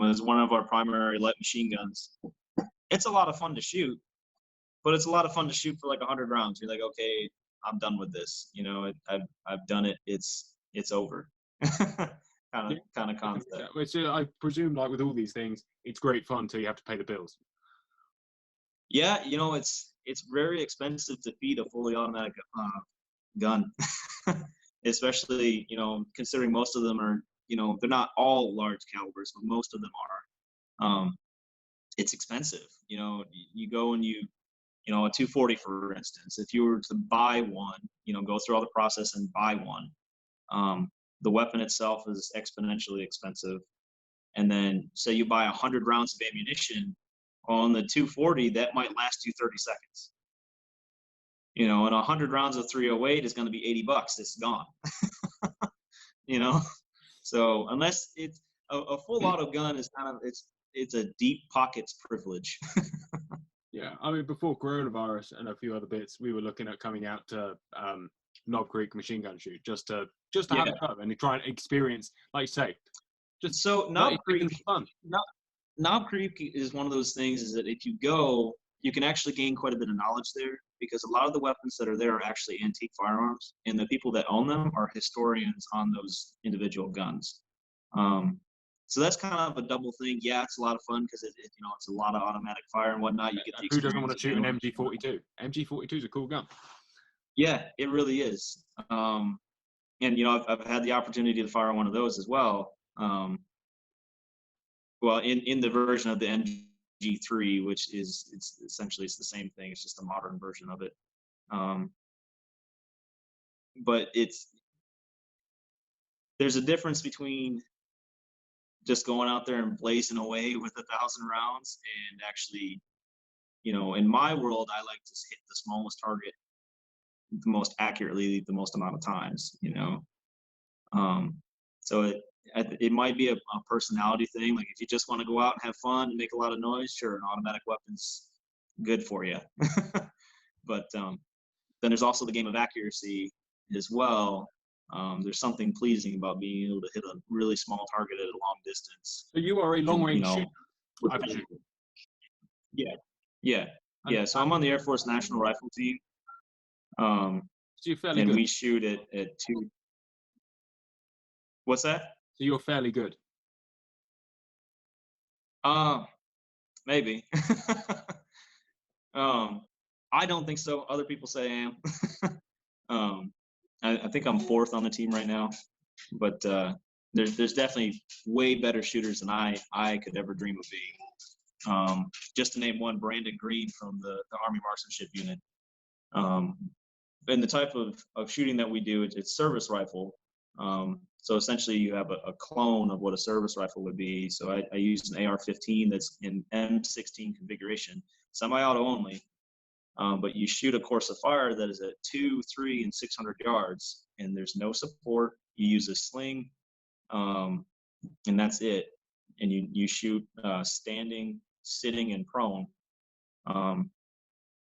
is one of our primary light machine guns. It's a lot of fun to shoot, but it's a lot of fun to shoot for like 100 rounds. You're like, okay, I'm done with this. I've done it. It's over. kind of concept. Which I presume, like with all these things, it's great fun until you have to pay the bills. Yeah, it's very expensive to feed a fully automatic gun, especially considering most of them are they're not all large calibers, but most of them are. It's expensive. You go and a 240, for instance, if you were to buy one, go through all the process and buy one, the weapon itself is exponentially expensive. And then say you buy 100 rounds of ammunition on the 240, that might last you 30 seconds. And 100 rounds of 308 is going to be $80. It's gone. So unless it's a full auto gun is it's a deep pockets privilege. Yeah, I mean, before coronavirus and a few other bits, we were looking at coming out to Knob Creek machine gun shoot just to have a go and try and experience, like you say, just so Knob Creek. Fun. Knob Creek is one of those things is that if you go, you can actually gain quite a bit of knowledge there because a lot of the weapons that are there are actually antique firearms, and the people that own them are historians on those individual guns. So that's kind of a double thing. Yeah, it's a lot of fun because it's a lot of automatic fire and whatnot. You get the who doesn't want to shoot an MG42? MG42 is a cool gun. Yeah, it really is. And I've had the opportunity to fire one of those as well. Well, in the version of the MG3, which it's essentially the same thing. It's just a modern version of it. But there's a difference between just going out there and blazing away with 1,000 rounds and actually, in my world, I like to hit the smallest target the most accurately, the most amount of times, So it might be a personality thing. Like if you just want to go out and have fun and make a lot of noise, sure, an automatic weapon's good for you. But then there's also the game of accuracy as well. There's something pleasing about being able to hit a really small target at a long distance. So you are a long-range shooter, I presume. Yeah. So I'm on the Air Force National Rifle Team. So you're fairly and good. We shoot at 2. What's that? So you're fairly good. Maybe. I don't think so. Other people say I am. I think I'm 4th on the team right now, but there's definitely way better shooters than I could ever dream of being. Just to name one, Brandon Green from the Army Marksmanship Unit. And the type of shooting that we do, it's service rifle. So essentially you have a clone of what a service rifle would be. So I use an AR-15 that's in M16 configuration, semi-auto only. But you shoot a course of fire that is at 2, 3, and 600 yards, and there's no support. You use a sling, and that's it. And you shoot standing, sitting, and prone.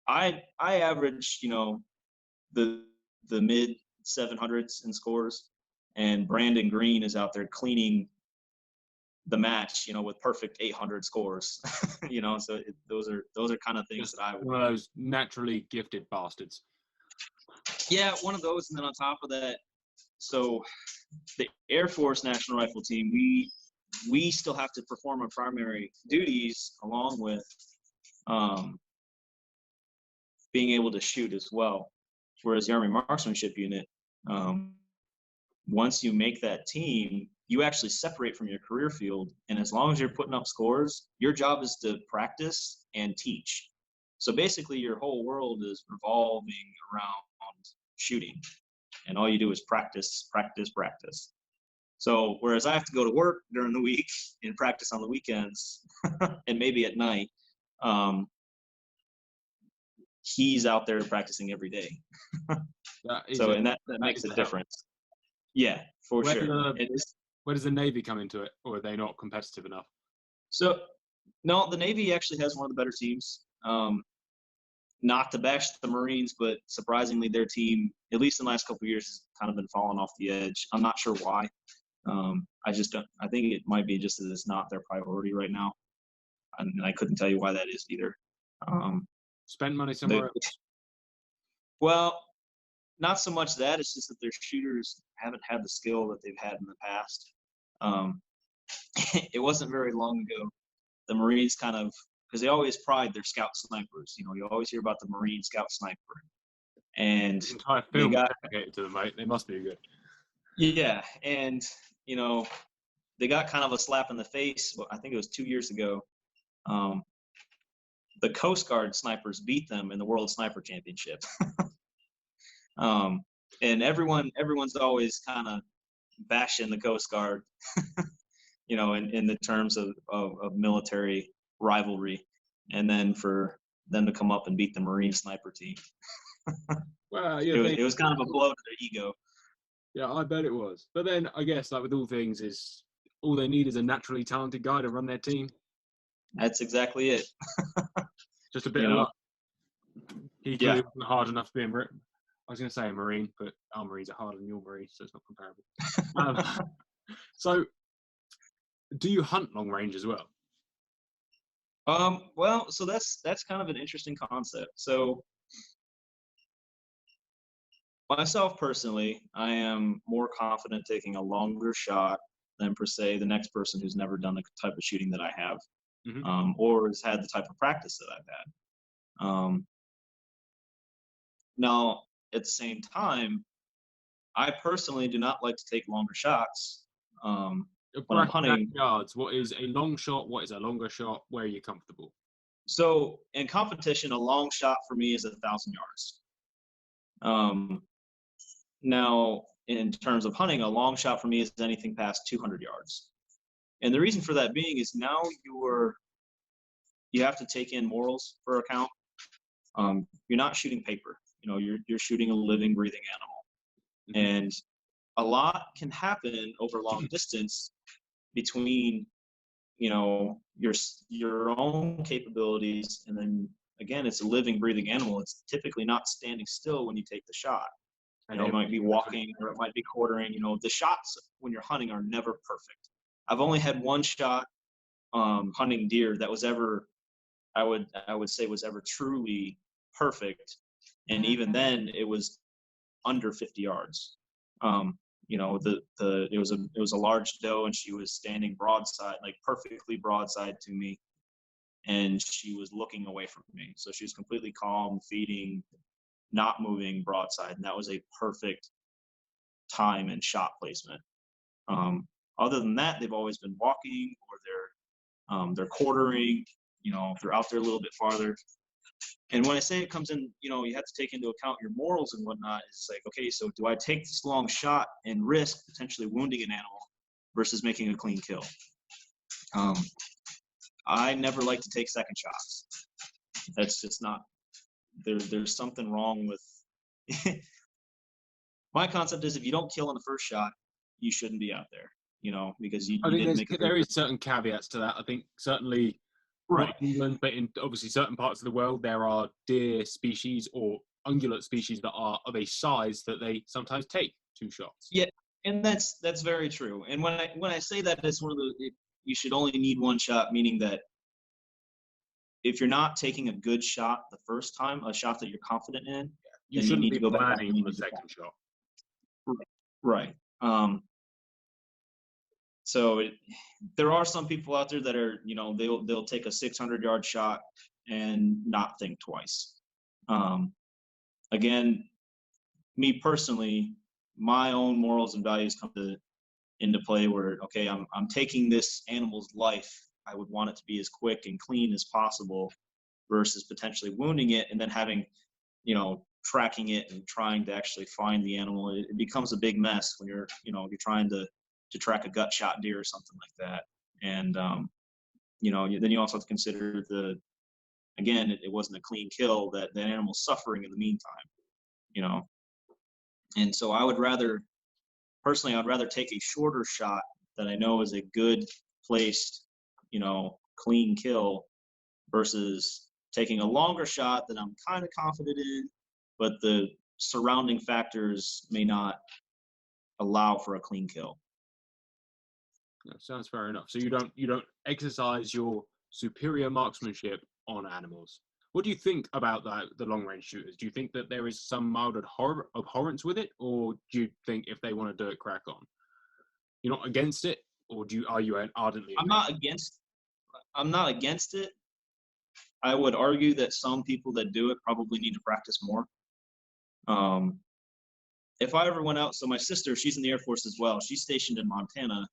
I average, the mid 700s in scores, and Brandon Green is out there cleaning the match, with perfect 800 scores. So those are kind of things that I would. One of those naturally gifted bastards. Yeah, one of those, and then on top of that, so the Air Force National Rifle Team, we still have to perform our primary duties along with being able to shoot as well. Whereas the Army Marksmanship Unit, once you make that team, you actually separate from your career field. And as long as you're putting up scores, your job is to practice and teach. So basically your whole world is revolving around shooting. And all you do is practice, practice, practice. So whereas I have to go to work during the week and practice on the weekends and maybe at night, he's out there practicing every day. That makes a difference. Yeah, for sure. Where does the Navy come into it, or are they not competitive enough? So, no, the Navy actually has one of the better teams. Not to bash the Marines, but surprisingly, their team, at least in the last couple of years, has kind of been falling off the edge. I'm not sure why. I just don't. I think it might be just that it's not their priority right now, and I couldn't tell you why that is either. Spend money somewhere else. Well, not so much that. It's just that their shooters haven't had the skill that they've had in the past. It wasn't very long ago. The Marines kind of, because they always pride their scout snipers. You always hear about the Marine scout sniper. And the entire film is dedicated to them, mate. They must be good. Yeah, and they got kind of a slap in the face. Well, I think it was 2 years ago. The Coast Guard snipers beat them in the World Sniper Championship. And everyone's always kind of bashing the Coast Guard, in the terms of military rivalry, and then for them to come up and beat the Marine sniper team. Well, it was kind of a blow to their ego. Yeah, I bet it was. But then I guess, like with all things, is all they need is a naturally talented guy to run their team. That's exactly it. Just a bit of luck. He clearly wasn't hard enough to be a Marine. I was going to say a Marine, but our Marines are harder than your Marines, so it's not comparable. So, do you hunt long range as well? Well, so that's kind of an interesting concept. So, myself personally, I am more confident taking a longer shot than per se the next person who's never done the type of shooting that I have, or has had the type of practice that I've had. Now, at the same time, I personally do not like to take longer shots. When I'm hunting, yards. What is a long shot? What is a longer shot? Where are you comfortable? So in competition, a long shot for me is 1,000 yards. Now, in terms of hunting, a long shot for me is anything past 200 yards. And the reason for that being is now you have to take in morals for account. You're not shooting paper. You're shooting a living, breathing animal. And a lot can happen over long distance between, your own capabilities, and then again, it's a living, breathing animal. It's typically not standing still when you take the shot. It might be walking, or it might be quartering. The shots when you're hunting are never perfect. I've only had one shot hunting deer that was ever, I would say, was ever truly perfect, and even then, it was under 50 yards. It was a large doe, and she was standing broadside, like perfectly broadside to me, and she was looking away from me. So she was completely calm, feeding, not moving broadside, and that was a perfect time and shot placement. Other than that, they've always been walking, or they're quartering. They're out there a little bit farther. And when I say it comes in, you have to take into account your morals and whatnot. It's like, okay, so do I take this long shot and risk potentially wounding an animal versus making a clean kill? I never like to take second shots. That's just not there's something wrong with. My concept is if you don't kill on the first shot, you shouldn't be out there, because you I think didn't make a there is certain caveats to that. I think certainly right. not England, but in obviously certain parts of the world, there are deer species or ungulate species that are of a size that they sometimes take 2 shots. Yeah, and that's very true. And when I say that, it's one of the you should only need 1 shot, meaning that if you're not taking a good shot the first time, a shot that you're confident in, You then you shouldn't need be to go back planning and on a second shot. Right. So there are some people out there that are, they'll take a 600-yard shot and not think twice. Again, me personally, my own morals and values come into play where, okay, I'm taking this animal's life. I would want it to be as quick and clean as possible versus potentially wounding it and then having, tracking it and trying to actually find the animal. It becomes a big mess when you're trying to track a gut shot deer or something like that. And, then you also have to consider again, it wasn't a clean kill, that animal's suffering in the meantime, And so personally, I'd rather take a shorter shot that I know is a good placed, clean kill versus taking a longer shot that I'm kind of confident in, but the surrounding factors may not allow for a clean kill. That sounds fair enough. So you don't exercise your superior marksmanship on animals. What do you think about the long range shooters? Do you think that there is some mild abhorrence with it, or do you think if they want to do it, crack on? You're not against it, or are you ardently? I'm not against it. I would argue that some people that do it probably need to practice more. If I ever went out, so my sister, she's in the Air Force as well. She's stationed in Montana,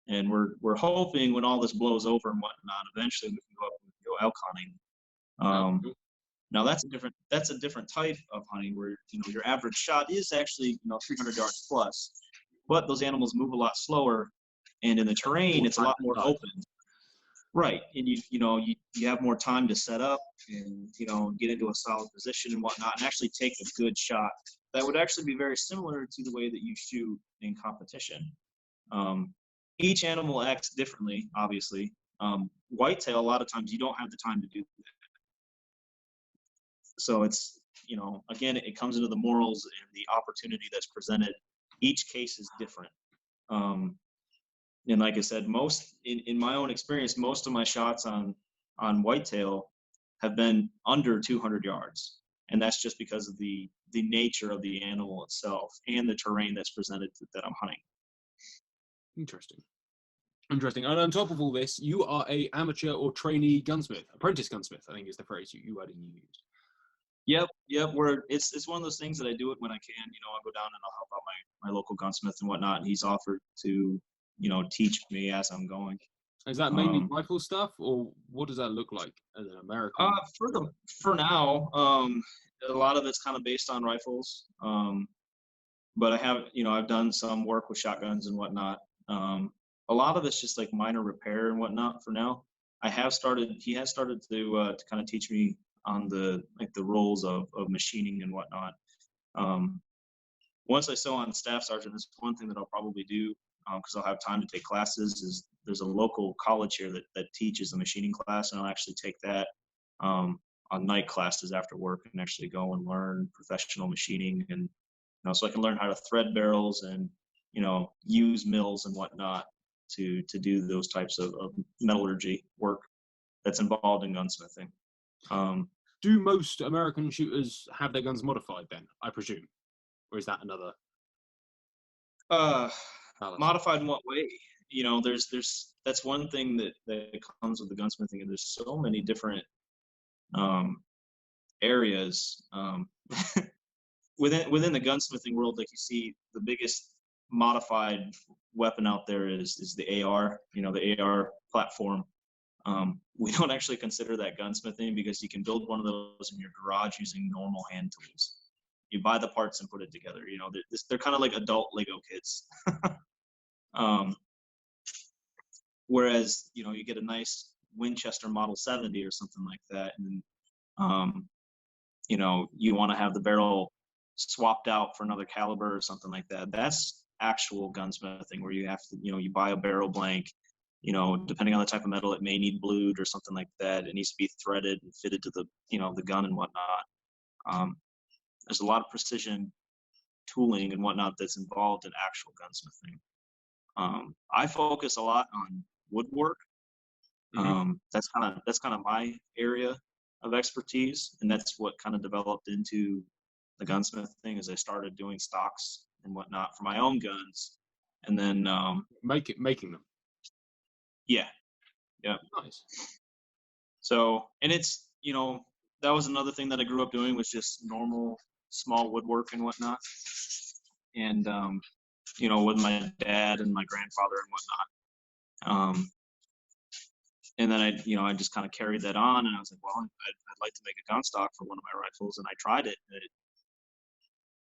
and we're hoping when all this blows over and whatnot, eventually we can go up and go elk hunting. Now that's a different type of hunting where your average shot is actually 300 yards plus, but those animals move a lot slower, and in the terrain it's a lot more open. Right, and you have more time to set up and get into a solid position and whatnot, and actually take a good shot. That would actually be very similar to the way that you shoot in competition. Each animal acts differently, obviously. Whitetail, a lot of times you don't have the time to do that. So it's again, it comes into the morals and the opportunity that's presented. Each case is different. And like I said, in my own experience, most of my shots on whitetail have been under 200 yards. And that's just because of the nature of the animal itself and the terrain that's presented that I'm hunting. Interesting. And on top of all this, you are a amateur or trainee gunsmith, apprentice gunsmith, I think is the phrase you used. Yep. It's one of those things that I do it when I can. I'll go down and I'll help out my local gunsmith and whatnot. And he's offered to teach me as I'm going. Is that mainly rifle stuff, or what does that look like as an American? For now, a lot of it's kind of based on rifles. But I have, I've done some work with shotguns and whatnot. A lot of it's just like minor repair and whatnot for now. He has started to kind of teach me on the roles of machining and whatnot. Once I sew on staff sergeant, that's one thing that I'll probably do because I'll have time to take classes. Is there's a local college here that teaches a machining class, and I'll actually take that on night classes after work and actually go and learn professional machining, and so I can learn how to thread barrels and use mills and whatnot to do those types of metallurgy work that's involved in gunsmithing. Do most American shooters have their guns modified then, I presume? Or is that another? Modified in what way? That's one thing that comes with the gunsmithing, and there's so many different areas within the gunsmithing world. Like you see, the biggest modified weapon out there is the AR, the AR platform. We don't actually consider that gunsmithing because you can build one of those in your garage using normal hand tools. You buy the parts and put it together. They're kind of like adult Lego kits. Whereas, you get a nice Winchester Model 70 or something like that, and you want to have the barrel swapped out for another caliber or something like that. That's actual gunsmithing, where you have to, you buy a barrel blank. Depending on the type of metal, it may need blued or something like that. It needs to be threaded and fitted to the gun and whatnot. There's a lot of precision tooling and whatnot that's involved in actual gunsmithing. I focus a lot on woodwork. That's kind of my area of expertise, and that's what kind of developed into the gunsmith thing. As I started doing stocks and whatnot for my own guns, and then making them. Yeah. Nice. So, and it's that was another thing that I grew up doing, was just normal small woodwork and whatnot, and with my dad and my grandfather and whatnot. And then I just kind of carried that on, and I was like, well, I'd like to make a gun stock for one of my rifles, and I tried it. And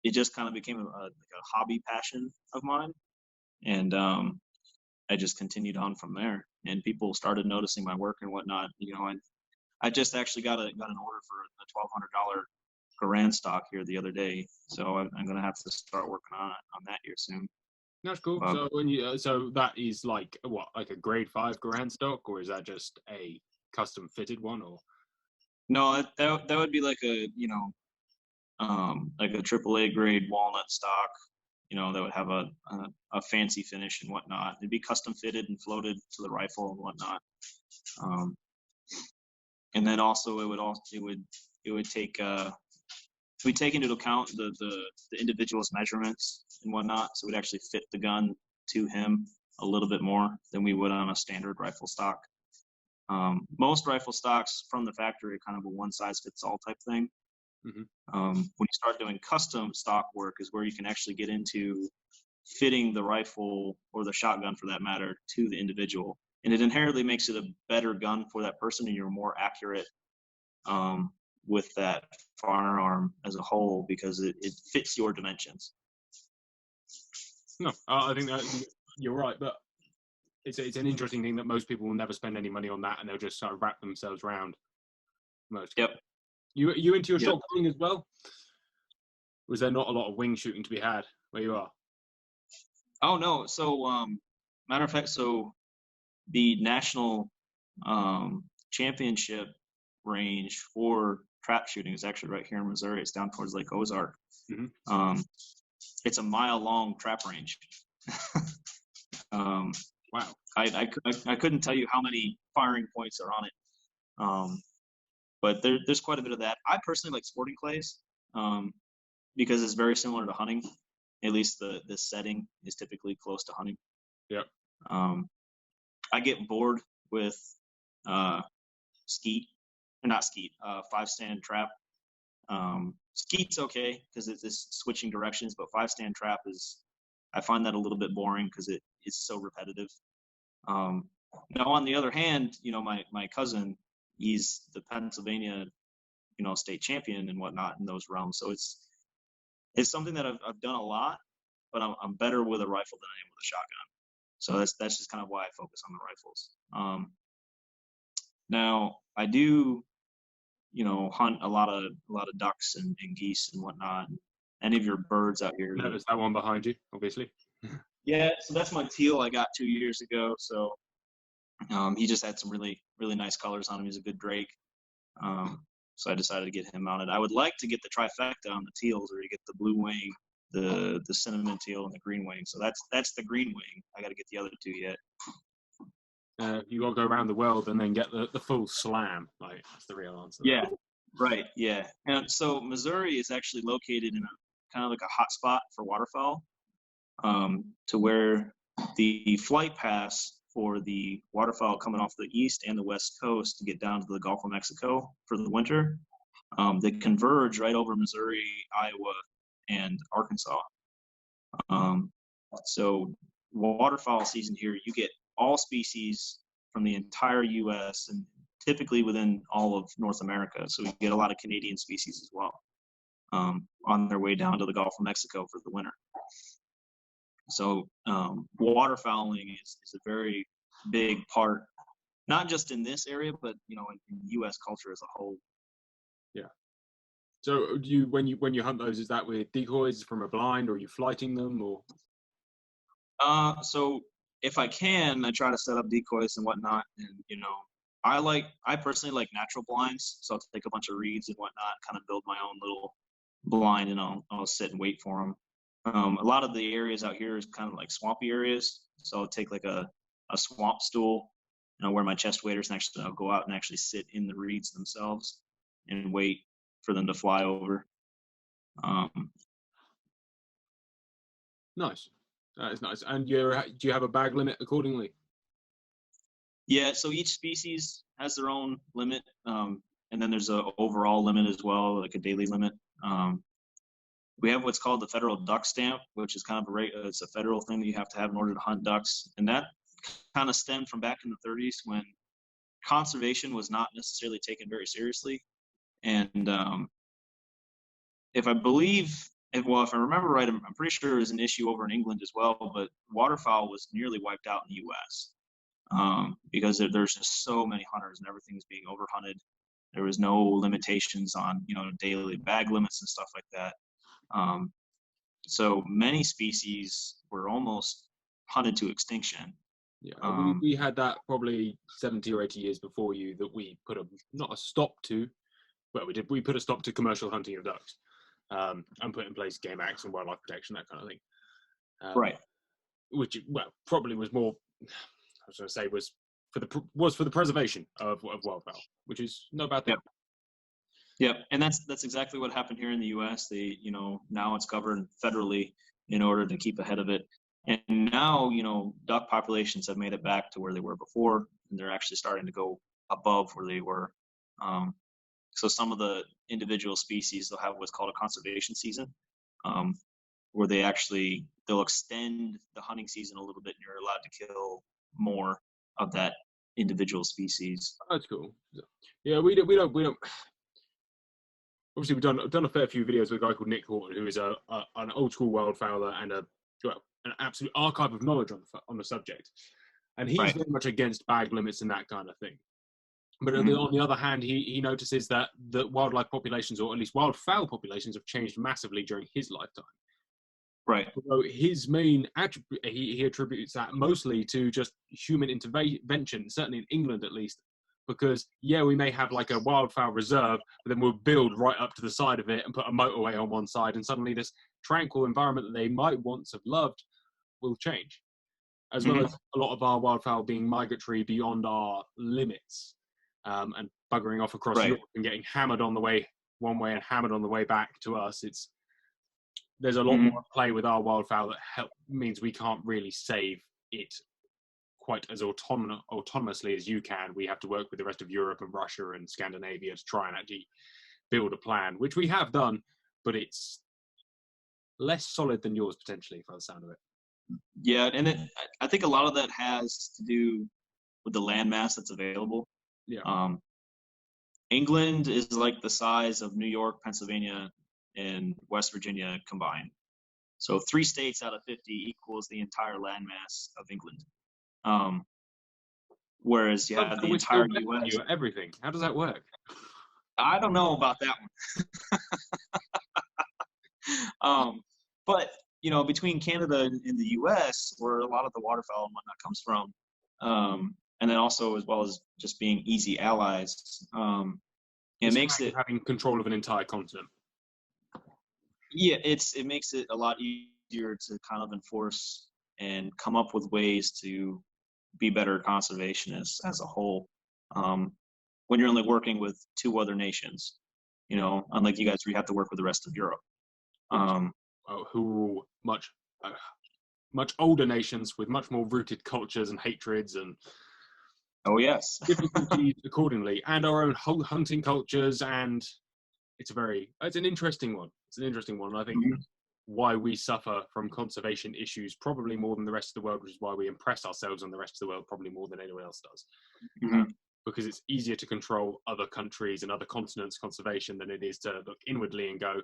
it just kind of became like a hobby passion of mine, and I just continued on from there. And people started noticing my work and whatnot. And I just actually got an order for a $1,200 Garand stock here the other day, so I'm gonna have to start working on that here soon. That's cool. So so that is like what, like a grade 5 Garand stock, or is that just a custom fitted one? Or no, that would be like a like a AAA grade walnut stock. That would have a fancy finish and whatnot. It'd be custom fitted and floated to the rifle and whatnot. And then also it would take we take into account the individual's measurements and whatnot, so we'd actually fit the gun to him a little bit more than we would on a standard rifle stock. Most rifle stocks from the factory are kind of a one-size-fits-all type thing. When you start doing custom stock work is where you can actually get into fitting the rifle, or the shotgun for that matter, to the individual, and it inherently makes it a better gun for that person, and you're more accurate with that firearm as a whole, because it fits your dimensions. No, I think that you're right, but it's an interesting thing that most people will never spend any money on that, and they'll just sort of wrap themselves around most. Yep. You into your shotgunning as well? Was there not a lot of wing shooting to be had where you are? Oh no. So matter of fact, so the national championship range for trap shooting is actually right here in Missouri. It's down towards Lake Ozark. It's a mile-long trap range. Wow. I couldn't tell you how many firing points are on it, but there's quite a bit of that. I personally like sporting clays because it's very similar to hunting. At least the setting is typically close to hunting. Yep. I get bored with skeet, or not skeet, 5-stand trap. Skeet's okay because it's switching directions, but 5-stand trap I find that a little bit boring because it's so repetitive. Now on the other hand, my cousin, he's the Pennsylvania, state champion and whatnot in those realms. So it's something that I've done a lot, but I'm better with a rifle than I am with a shotgun. So that's just kind of why I focus on the rifles. Now I do, hunt a lot of ducks and geese and whatnot. Any of your birds out here? There's that one behind you, obviously. Yeah, so that's my teal I got 2 years ago. So he just had some really, really nice colors on him. He's a good drake. So I decided to get him mounted. I would like to get the trifecta on the teals, where you get the blue wing, the cinnamon teal, and the green wing. So that's the green wing. I got to get the other two yet. You got to go around the world and then get the full slam. Like, that's the real answer. Yeah, right. Yeah. And so Missouri is actually located in a kind of like a hot spot for waterfowl, to where the flight paths for the waterfowl coming off the east and the west coast to get down to the Gulf of Mexico for the winter, they converge right over Missouri, Iowa, and Arkansas. So waterfowl season here, you get all species from the entire U.S. and typically within all of North America. So we get a lot of Canadian species as well, on their way down to the Gulf of Mexico for the winter. So waterfowling is a very big part, not just in this area, but in U.S. culture as a whole. Yeah. So do you when you hunt those, is that with decoys from a blind, or are you flighting them, or? So if I can, I try to set up decoys and whatnot, and I personally like natural blinds, so I'll take a bunch of reeds and whatnot, kind of build my own little blind, and I'll sit and wait for them. A lot of the areas out here is kind of like swampy areas, so I'll take like a swamp stool, wear my chest waders, and actually I'll go out and actually sit in the reeds themselves and wait for them to fly over. Nice. That is nice. And do you have a bag limit accordingly? Yeah, so each species has their own limit, and then there's a overall limit as well, like a daily limit. We have what's called the federal duck stamp, which is kind of it's a federal thing that you have to have in order to hunt ducks, and that kind of stemmed from back in the 30s when conservation was not necessarily taken very seriously, and if I remember right, I'm pretty sure there was an issue over in England as well, but waterfowl was nearly wiped out in the U.S. Because there's just so many hunters and everything's being overhunted. There was no limitations on, daily bag limits and stuff like that. So many species were almost hunted to extinction. Yeah, we had that probably 70 or 80 years before you, that we put not a stop to, well, we put a stop to commercial hunting of ducks, and put in place game acts and wildlife protection, that kind of thing. Right. Which, probably was more, I was going to say, was for the preservation of wildfowl, which is no bad thing. Yep, and that's exactly what happened here in the U.S. They, now it's governed federally in order to keep ahead of it. And now, duck populations have made it back to where they were before, and they're actually starting to go above where they were. So some of the individual species, they'll have what's called a conservation season, where they'll extend the hunting season a little bit, and you're allowed to kill more of that individual species. That's cool. Yeah, we don't. Obviously, we've done a fair few videos with a guy called Nick Horton, who is an old school wildfowler and an absolute archive of knowledge on the subject. And he's very much against bag limits and that kind of thing. But on the other hand, he notices that wildlife populations, or at least wildfowl populations, have changed massively during his lifetime. Right. So his main attribute, he attributes that mostly to just human intervention, certainly in England at least. Because, we may have like a wildfowl reserve, but then we'll build right up to the side of it and put a motorway on one side, and suddenly this tranquil environment that they might once have loved will change. As well as a lot of our wildfowl being migratory beyond our limits, and buggering off across Europe and getting hammered on the way one way and hammered on the way back to us. There's a lot more at play with our wildfowl that means we can't really save it quite as autonomously as you can. We have to work with the rest of Europe and Russia and Scandinavia to try and actually build a plan, which we have done, but it's less solid than yours potentially, by the sound of it. Yeah, and I think a lot of that has to do with the landmass that's available. Yeah. England is like the size of New York, Pennsylvania, and West Virginia combined. So 3 states out of 50 equals the entire landmass of England. Whereas you have the entire U.S. Everything. How does that work? I don't know about that one. But between Canada and the U.S., where a lot of the waterfowl and whatnot comes from, and then also as well as just being easy allies, it makes it having control of an entire continent. Yeah, it makes it a lot easier to kind of enforce and come up with ways to be better conservationists as a whole. When you're only working with 2 other nations, unlike you guys, where you have to work with the rest of Europe. Who are much older nations with much more rooted cultures and hatreds and difficulties accordingly, and our own hunting cultures, and it's an interesting one. I think why we suffer from conservation issues probably more than the rest of the world, which is why we impress ourselves on the rest of the world probably more than anyone else does. Because it's easier to control other countries and other continents' conservation than it is to look inwardly and go,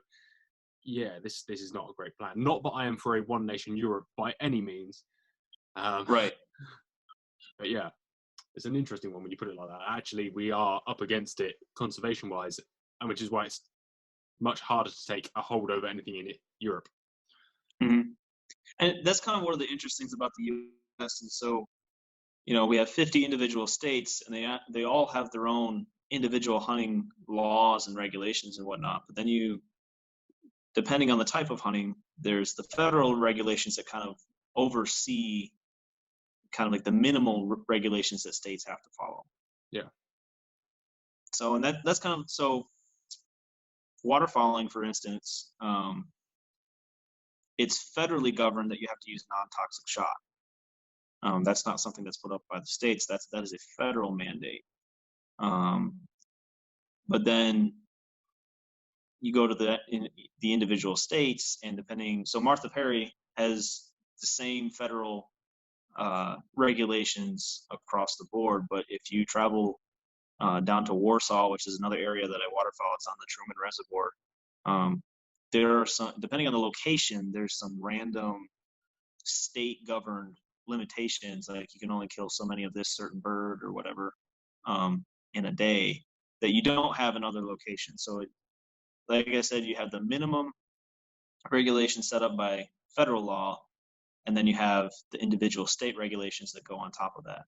this is not a great plan. Not that I am for a one nation Europe by any means. Right. But yeah, it's an interesting one when you put it like that. Actually, we are up against it conservation-wise, and which is why it's much harder to take a hold over anything in Europe. Mm-hmm. And that's kind of one of the interesting things about the U.S. And so, we have 50 individual states, and they all have their own individual hunting laws and regulations and whatnot. But then depending on the type of hunting, there's the federal regulations that kind of oversee kind of like the minimal regulations that states have to follow. Yeah. So, and that's kind of, so waterfowling, for instance, it's federally governed that you have to use non-toxic shot. That's not something that's put up by the states. That is a federal mandate. But then you go to the individual states, and so Martha Perry has the same federal regulations across the board. But if you travel down to Warsaw, which is another area that I waterfowl, it's on the Truman Reservoir. There are some, depending on the location, there's some random state-governed limitations, like you can only kill so many of this certain bird or whatever in a day that you don't have in other locations. So, like I said, you have the minimum regulations set up by federal law, and then you have the individual state regulations that go on top of that.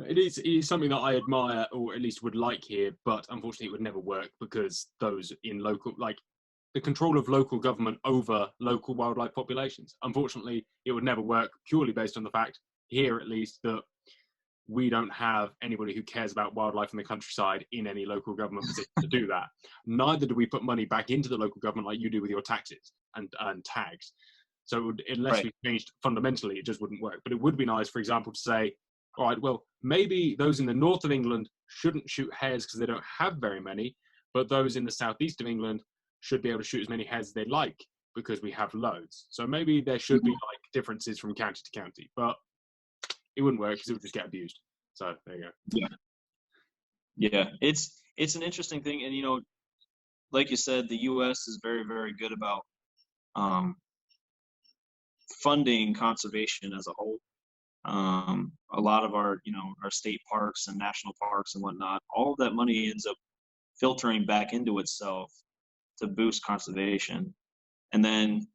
It is something that I admire, or at least would like here, but unfortunately it would never work because those in local, like the control of local government over local wildlife populations, unfortunately it would never work purely based on the fact, here at least, that we don't have anybody who cares about wildlife in the countryside in any local government position to do that. Neither do we put money back into the local government like you do with your taxes and tags. So unless we changed fundamentally, it just wouldn't work. But it would be nice, for example, to say, all right, well, maybe those in the north of England shouldn't shoot hares because they don't have very many, but those in the southeast of England should be able to shoot as many hares as they like because we have loads. So maybe there should be like differences from county to county, but it wouldn't work because it would just get abused. So there you go. Yeah, it's an interesting thing, and like you said, the U.S. is very, very good about funding conservation as a whole. A lot of our state parks and national parks and whatnot, all of that money ends up filtering back into itself to boost conservation. And then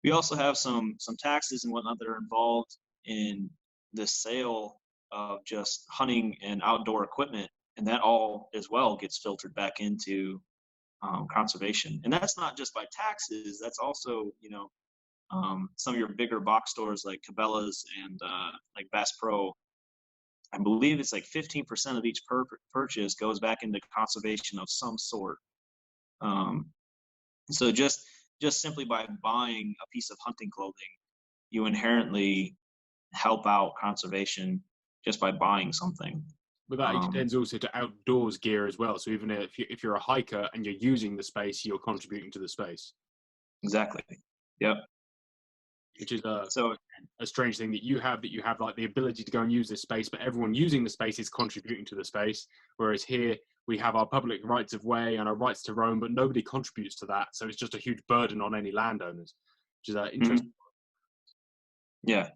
we also have some taxes and whatnot that are involved in the sale of just hunting and outdoor equipment, and that all as well gets filtered back into conservation. And that's not just by taxes, that's also some of your bigger box stores like Cabela's and like Bass Pro. I believe it's like 15% of each purchase goes back into conservation of some sort. So just simply by buying a piece of hunting clothing, you inherently help out conservation just by buying something. But that extends also to outdoors gear as well. So even if you're a hiker and you're using the space, you're contributing to the space. Exactly. Yep. Which is a strange thing that you have like the ability to go and use this space, but everyone using the space is contributing to the space. Whereas here we have our public rights of way and our rights to roam, but nobody contributes to that. So it's just a huge burden on any landowners, which is interesting. Mm-hmm. Yeah.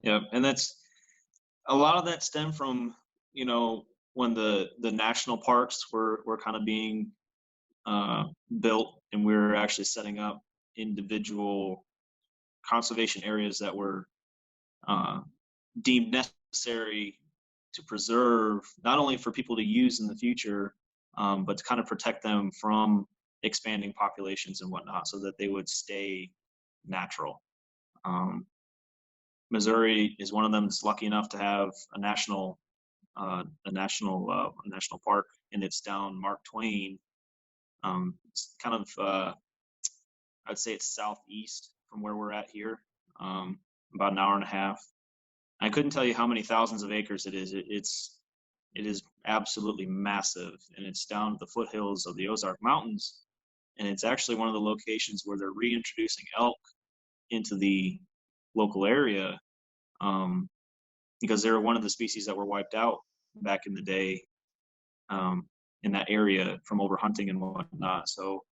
Yeah. And that's a lot of that stem from, when the national parks were kind of being built, and we were actually setting up individual conservation areas that were deemed necessary to preserve, not only for people to use in the future, but to kind of protect them from expanding populations and whatnot, so that they would stay natural. Missouri is one of them that's lucky enough to have a national park, and it's down Mark Twain. It's kind of I'd say it's southeast from where we're at here, about an hour and a half. I couldn't tell you how many thousands of acres it is. It is absolutely massive, and it's down at the foothills of the Ozark Mountains, and it's actually one of the locations where they're reintroducing elk into the local area, because they were one of the species that were wiped out back in the day in that area from overhunting and whatnot. So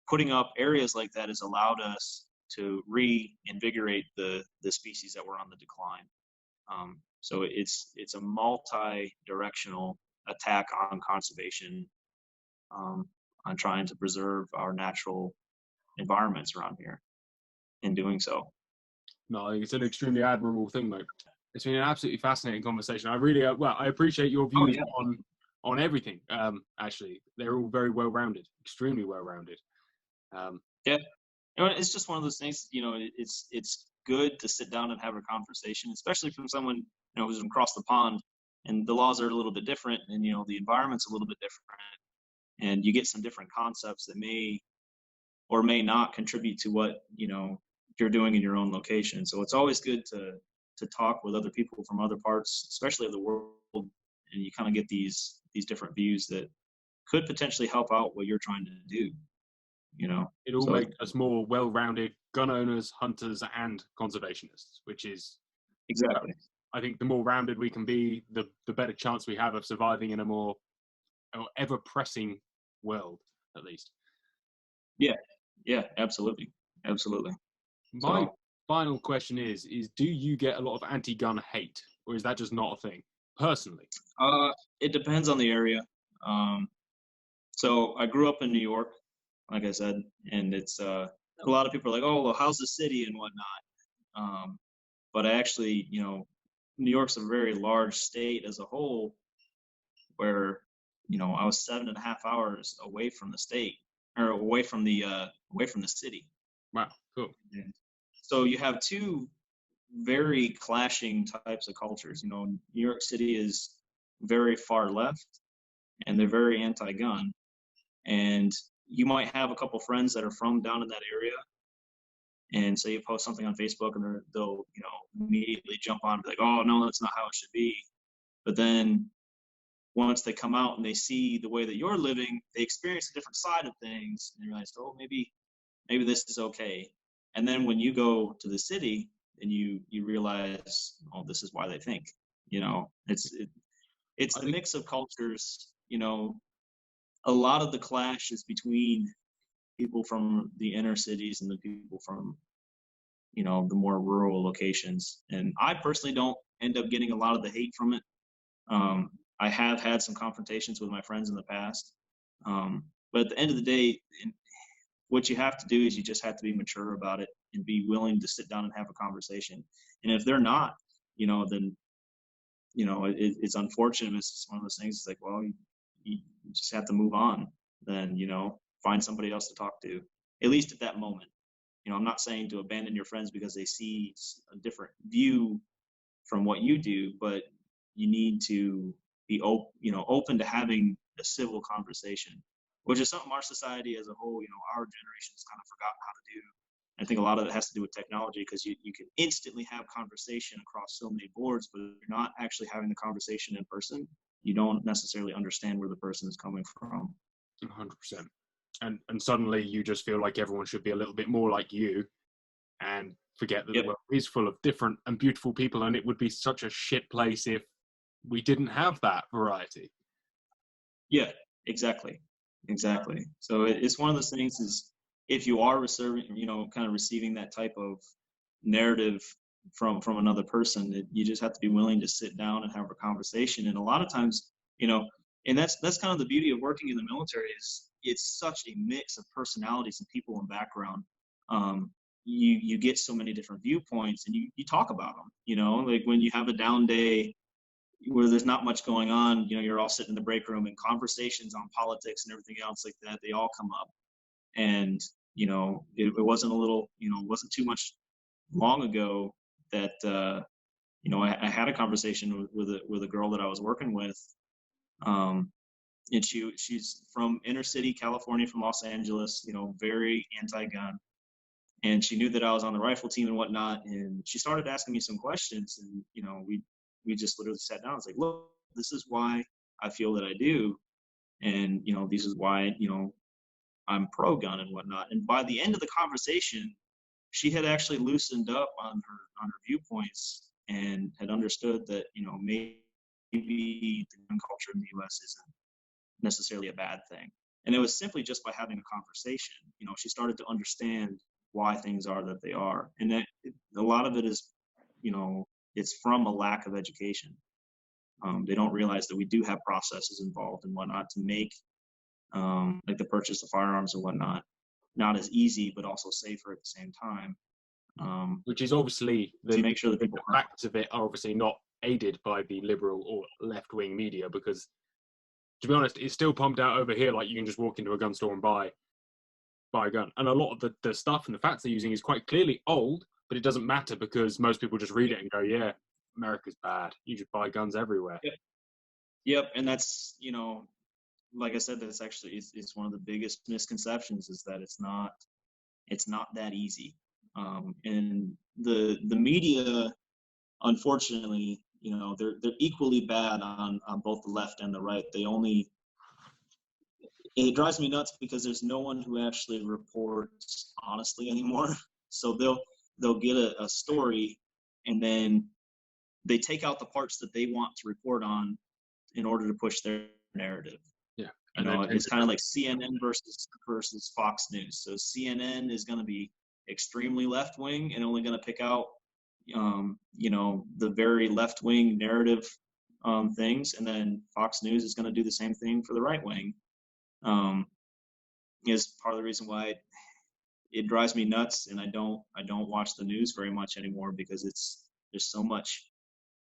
putting up areas like that has allowed us to reinvigorate the species that were on the decline. So it's a multi-directional attack on conservation on trying to preserve our natural environments around here in doing so. No, I think it's an extremely admirable thing, mate. It's been an absolutely fascinating conversation. I really, I appreciate your Oh, views yeah. on everything. Actually, they're all very well rounded, extremely well rounded. Yeah. It's just one of those things, it's good to sit down and have a conversation, especially from someone, who's from across the pond, and the laws are a little bit different, and, the environment's a little bit different, and you get some different concepts that may or may not contribute to what, you're doing in your own location. So it's always good to talk with other people from other parts, especially of the world, and you kind of get these different views that could potentially help out what you're trying to do. It all So makes us more well-rounded gun owners, hunters, and conservationists, which is, exactly. I think, the more rounded we can be, the better chance we have of surviving in a more ever-pressing world, at least. Yeah, absolutely. My So, final question is do you get a lot of anti-gun hate, or is that just not a thing, personally? it depends on the area. So I grew up in New York, like I said, and it's a lot of people are like, oh, well, how's the city and whatnot. But actually, New York's a very large state as a whole, where I was 7.5 hours away from the state, or away from the city. Wow, cool. And so you have two very clashing types of cultures. New York City is very far left, and they're very anti-gun. And you might have a couple friends that are from down in that area, and say you post something on Facebook, and they'll immediately jump on and be like, "Oh no, that's not how it should be." But then once they come out and they see the way that you're living, they experience a different side of things, and they realize, "Oh, maybe this is okay." And then when you go to the city, and you realize, "Oh, this is why they think." It's the mix of cultures. A lot of the clash is between people from the inner cities and the people from the more rural locations. And I personally don't end up getting a lot of the hate from it. I have had some confrontations with my friends in the past, but at the end of the day, what you have to do is you just have to be mature about it and be willing to sit down and have a conversation. And if they're not, then it's unfortunate. It's just one of those things. It's like, well, you just have to move on. Then find somebody else to talk to, at least at that moment. I'm not saying to abandon your friends because they see a different view from what you do, but you need to be open to having a civil conversation, which is something our society as a whole, our generation has kind of forgotten how to do. I think a lot of it has to do with technology, because you can instantly have conversation across so many boards, but if you're not actually having the conversation in person, you don't necessarily understand where the person is coming from. 100%. And suddenly you just feel like everyone should be a little bit more like you, and forget that the world is full of different and beautiful people, and it would be such a shit place if we didn't have that variety. Yeah, exactly. So it's one of those things is, if you are kind of receiving that type of narrative from another person, you just have to be willing to sit down and have a conversation. And a lot of times, and that's kind of the beauty of working in the military, is it's such a mix of personalities and people and background. You get so many different viewpoints, and you talk about them. Like when you have a down day where there's not much going on, you're all sitting in the break room, and conversations on politics and everything else like that, they all come up. And it wasn't it wasn't too much long ago that I had a conversation with a girl that I was working with, and she's from inner city California, from Los Angeles, very anti-gun. And she knew that I was on the rifle team and whatnot, and she started asking me some questions, and we just literally sat down. I was like, look, this is why I feel that I do, and this is why I'm pro gun and whatnot. And by the end of the conversation, she had actually loosened up on her viewpoints, and had understood that maybe the gun culture in the U.S. isn't necessarily a bad thing. And it was simply just by having a conversation. She started to understand why things are that they are, and that a lot of it is, it's from a lack of education. They don't realize that we do have processes involved and whatnot to make like the purchase of firearms and whatnot, not as easy, but also safer at the same time. Which is obviously to make sure that the people facts of it are obviously not aided by the liberal or left-wing media, because to be honest, it's still pumped out over here like you can just walk into a gun store and buy a gun. And a lot of the stuff and the facts they're using is quite clearly old, but it doesn't matter because most people just read it and go, yeah, America's bad. You should buy guns everywhere. Yep, and that's, like I said, that's actually it's one of the biggest misconceptions, is that it's not that easy. And the media, unfortunately, they're equally bad on both the left and the right. It drives me nuts because there's no one who actually reports honestly anymore. So they'll get a story, and then they take out the parts that they want to report on in order to push their narrative. Yeah. It's kind of like CNN versus Fox News. So CNN is going to be extremely left wing and only going to pick out, the very left wing narrative things, and then Fox News is going to do the same thing for the right wing. Is part of the reason why it drives me nuts, and I don't watch the news very much anymore, because there's so much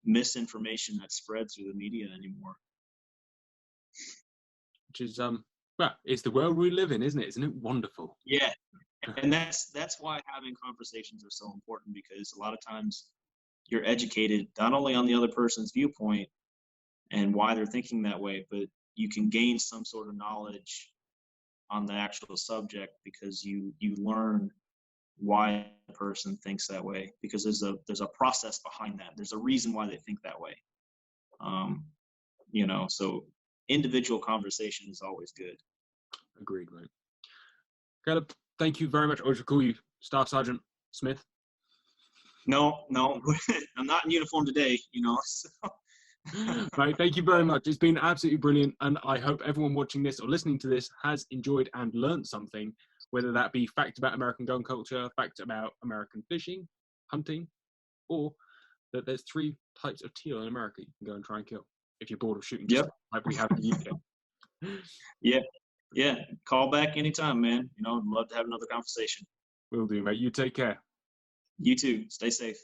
misinformation that spreads through the media anymore. Which is it's the world we live in, isn't it? Isn't it wonderful? Yeah, and that's why having conversations are so important, because a lot of times you're educated not only on the other person's viewpoint and why they're thinking that way, but you can gain some sort of knowledge on the actual subject because you learn why a person thinks that way, because there's a process behind that. There's a reason why they think that way. So individual conversation is always good. Agreed, mate. Caleb, thank you very much. I should call you Staff Sergeant Smith. No, I'm not in uniform today, so. Right, thank you very much. It's been absolutely brilliant, and I hope everyone watching this or listening to this has enjoyed and learned something, whether that be fact about American gun culture, fact about American fishing, hunting, or that there's 3 types of teal in America you can go and try and kill if you're bored of shooting Yep. like we have in the UK. Yeah. Call back anytime, man. I'd love to have another conversation. Will do, mate. You take care. You too. Stay safe.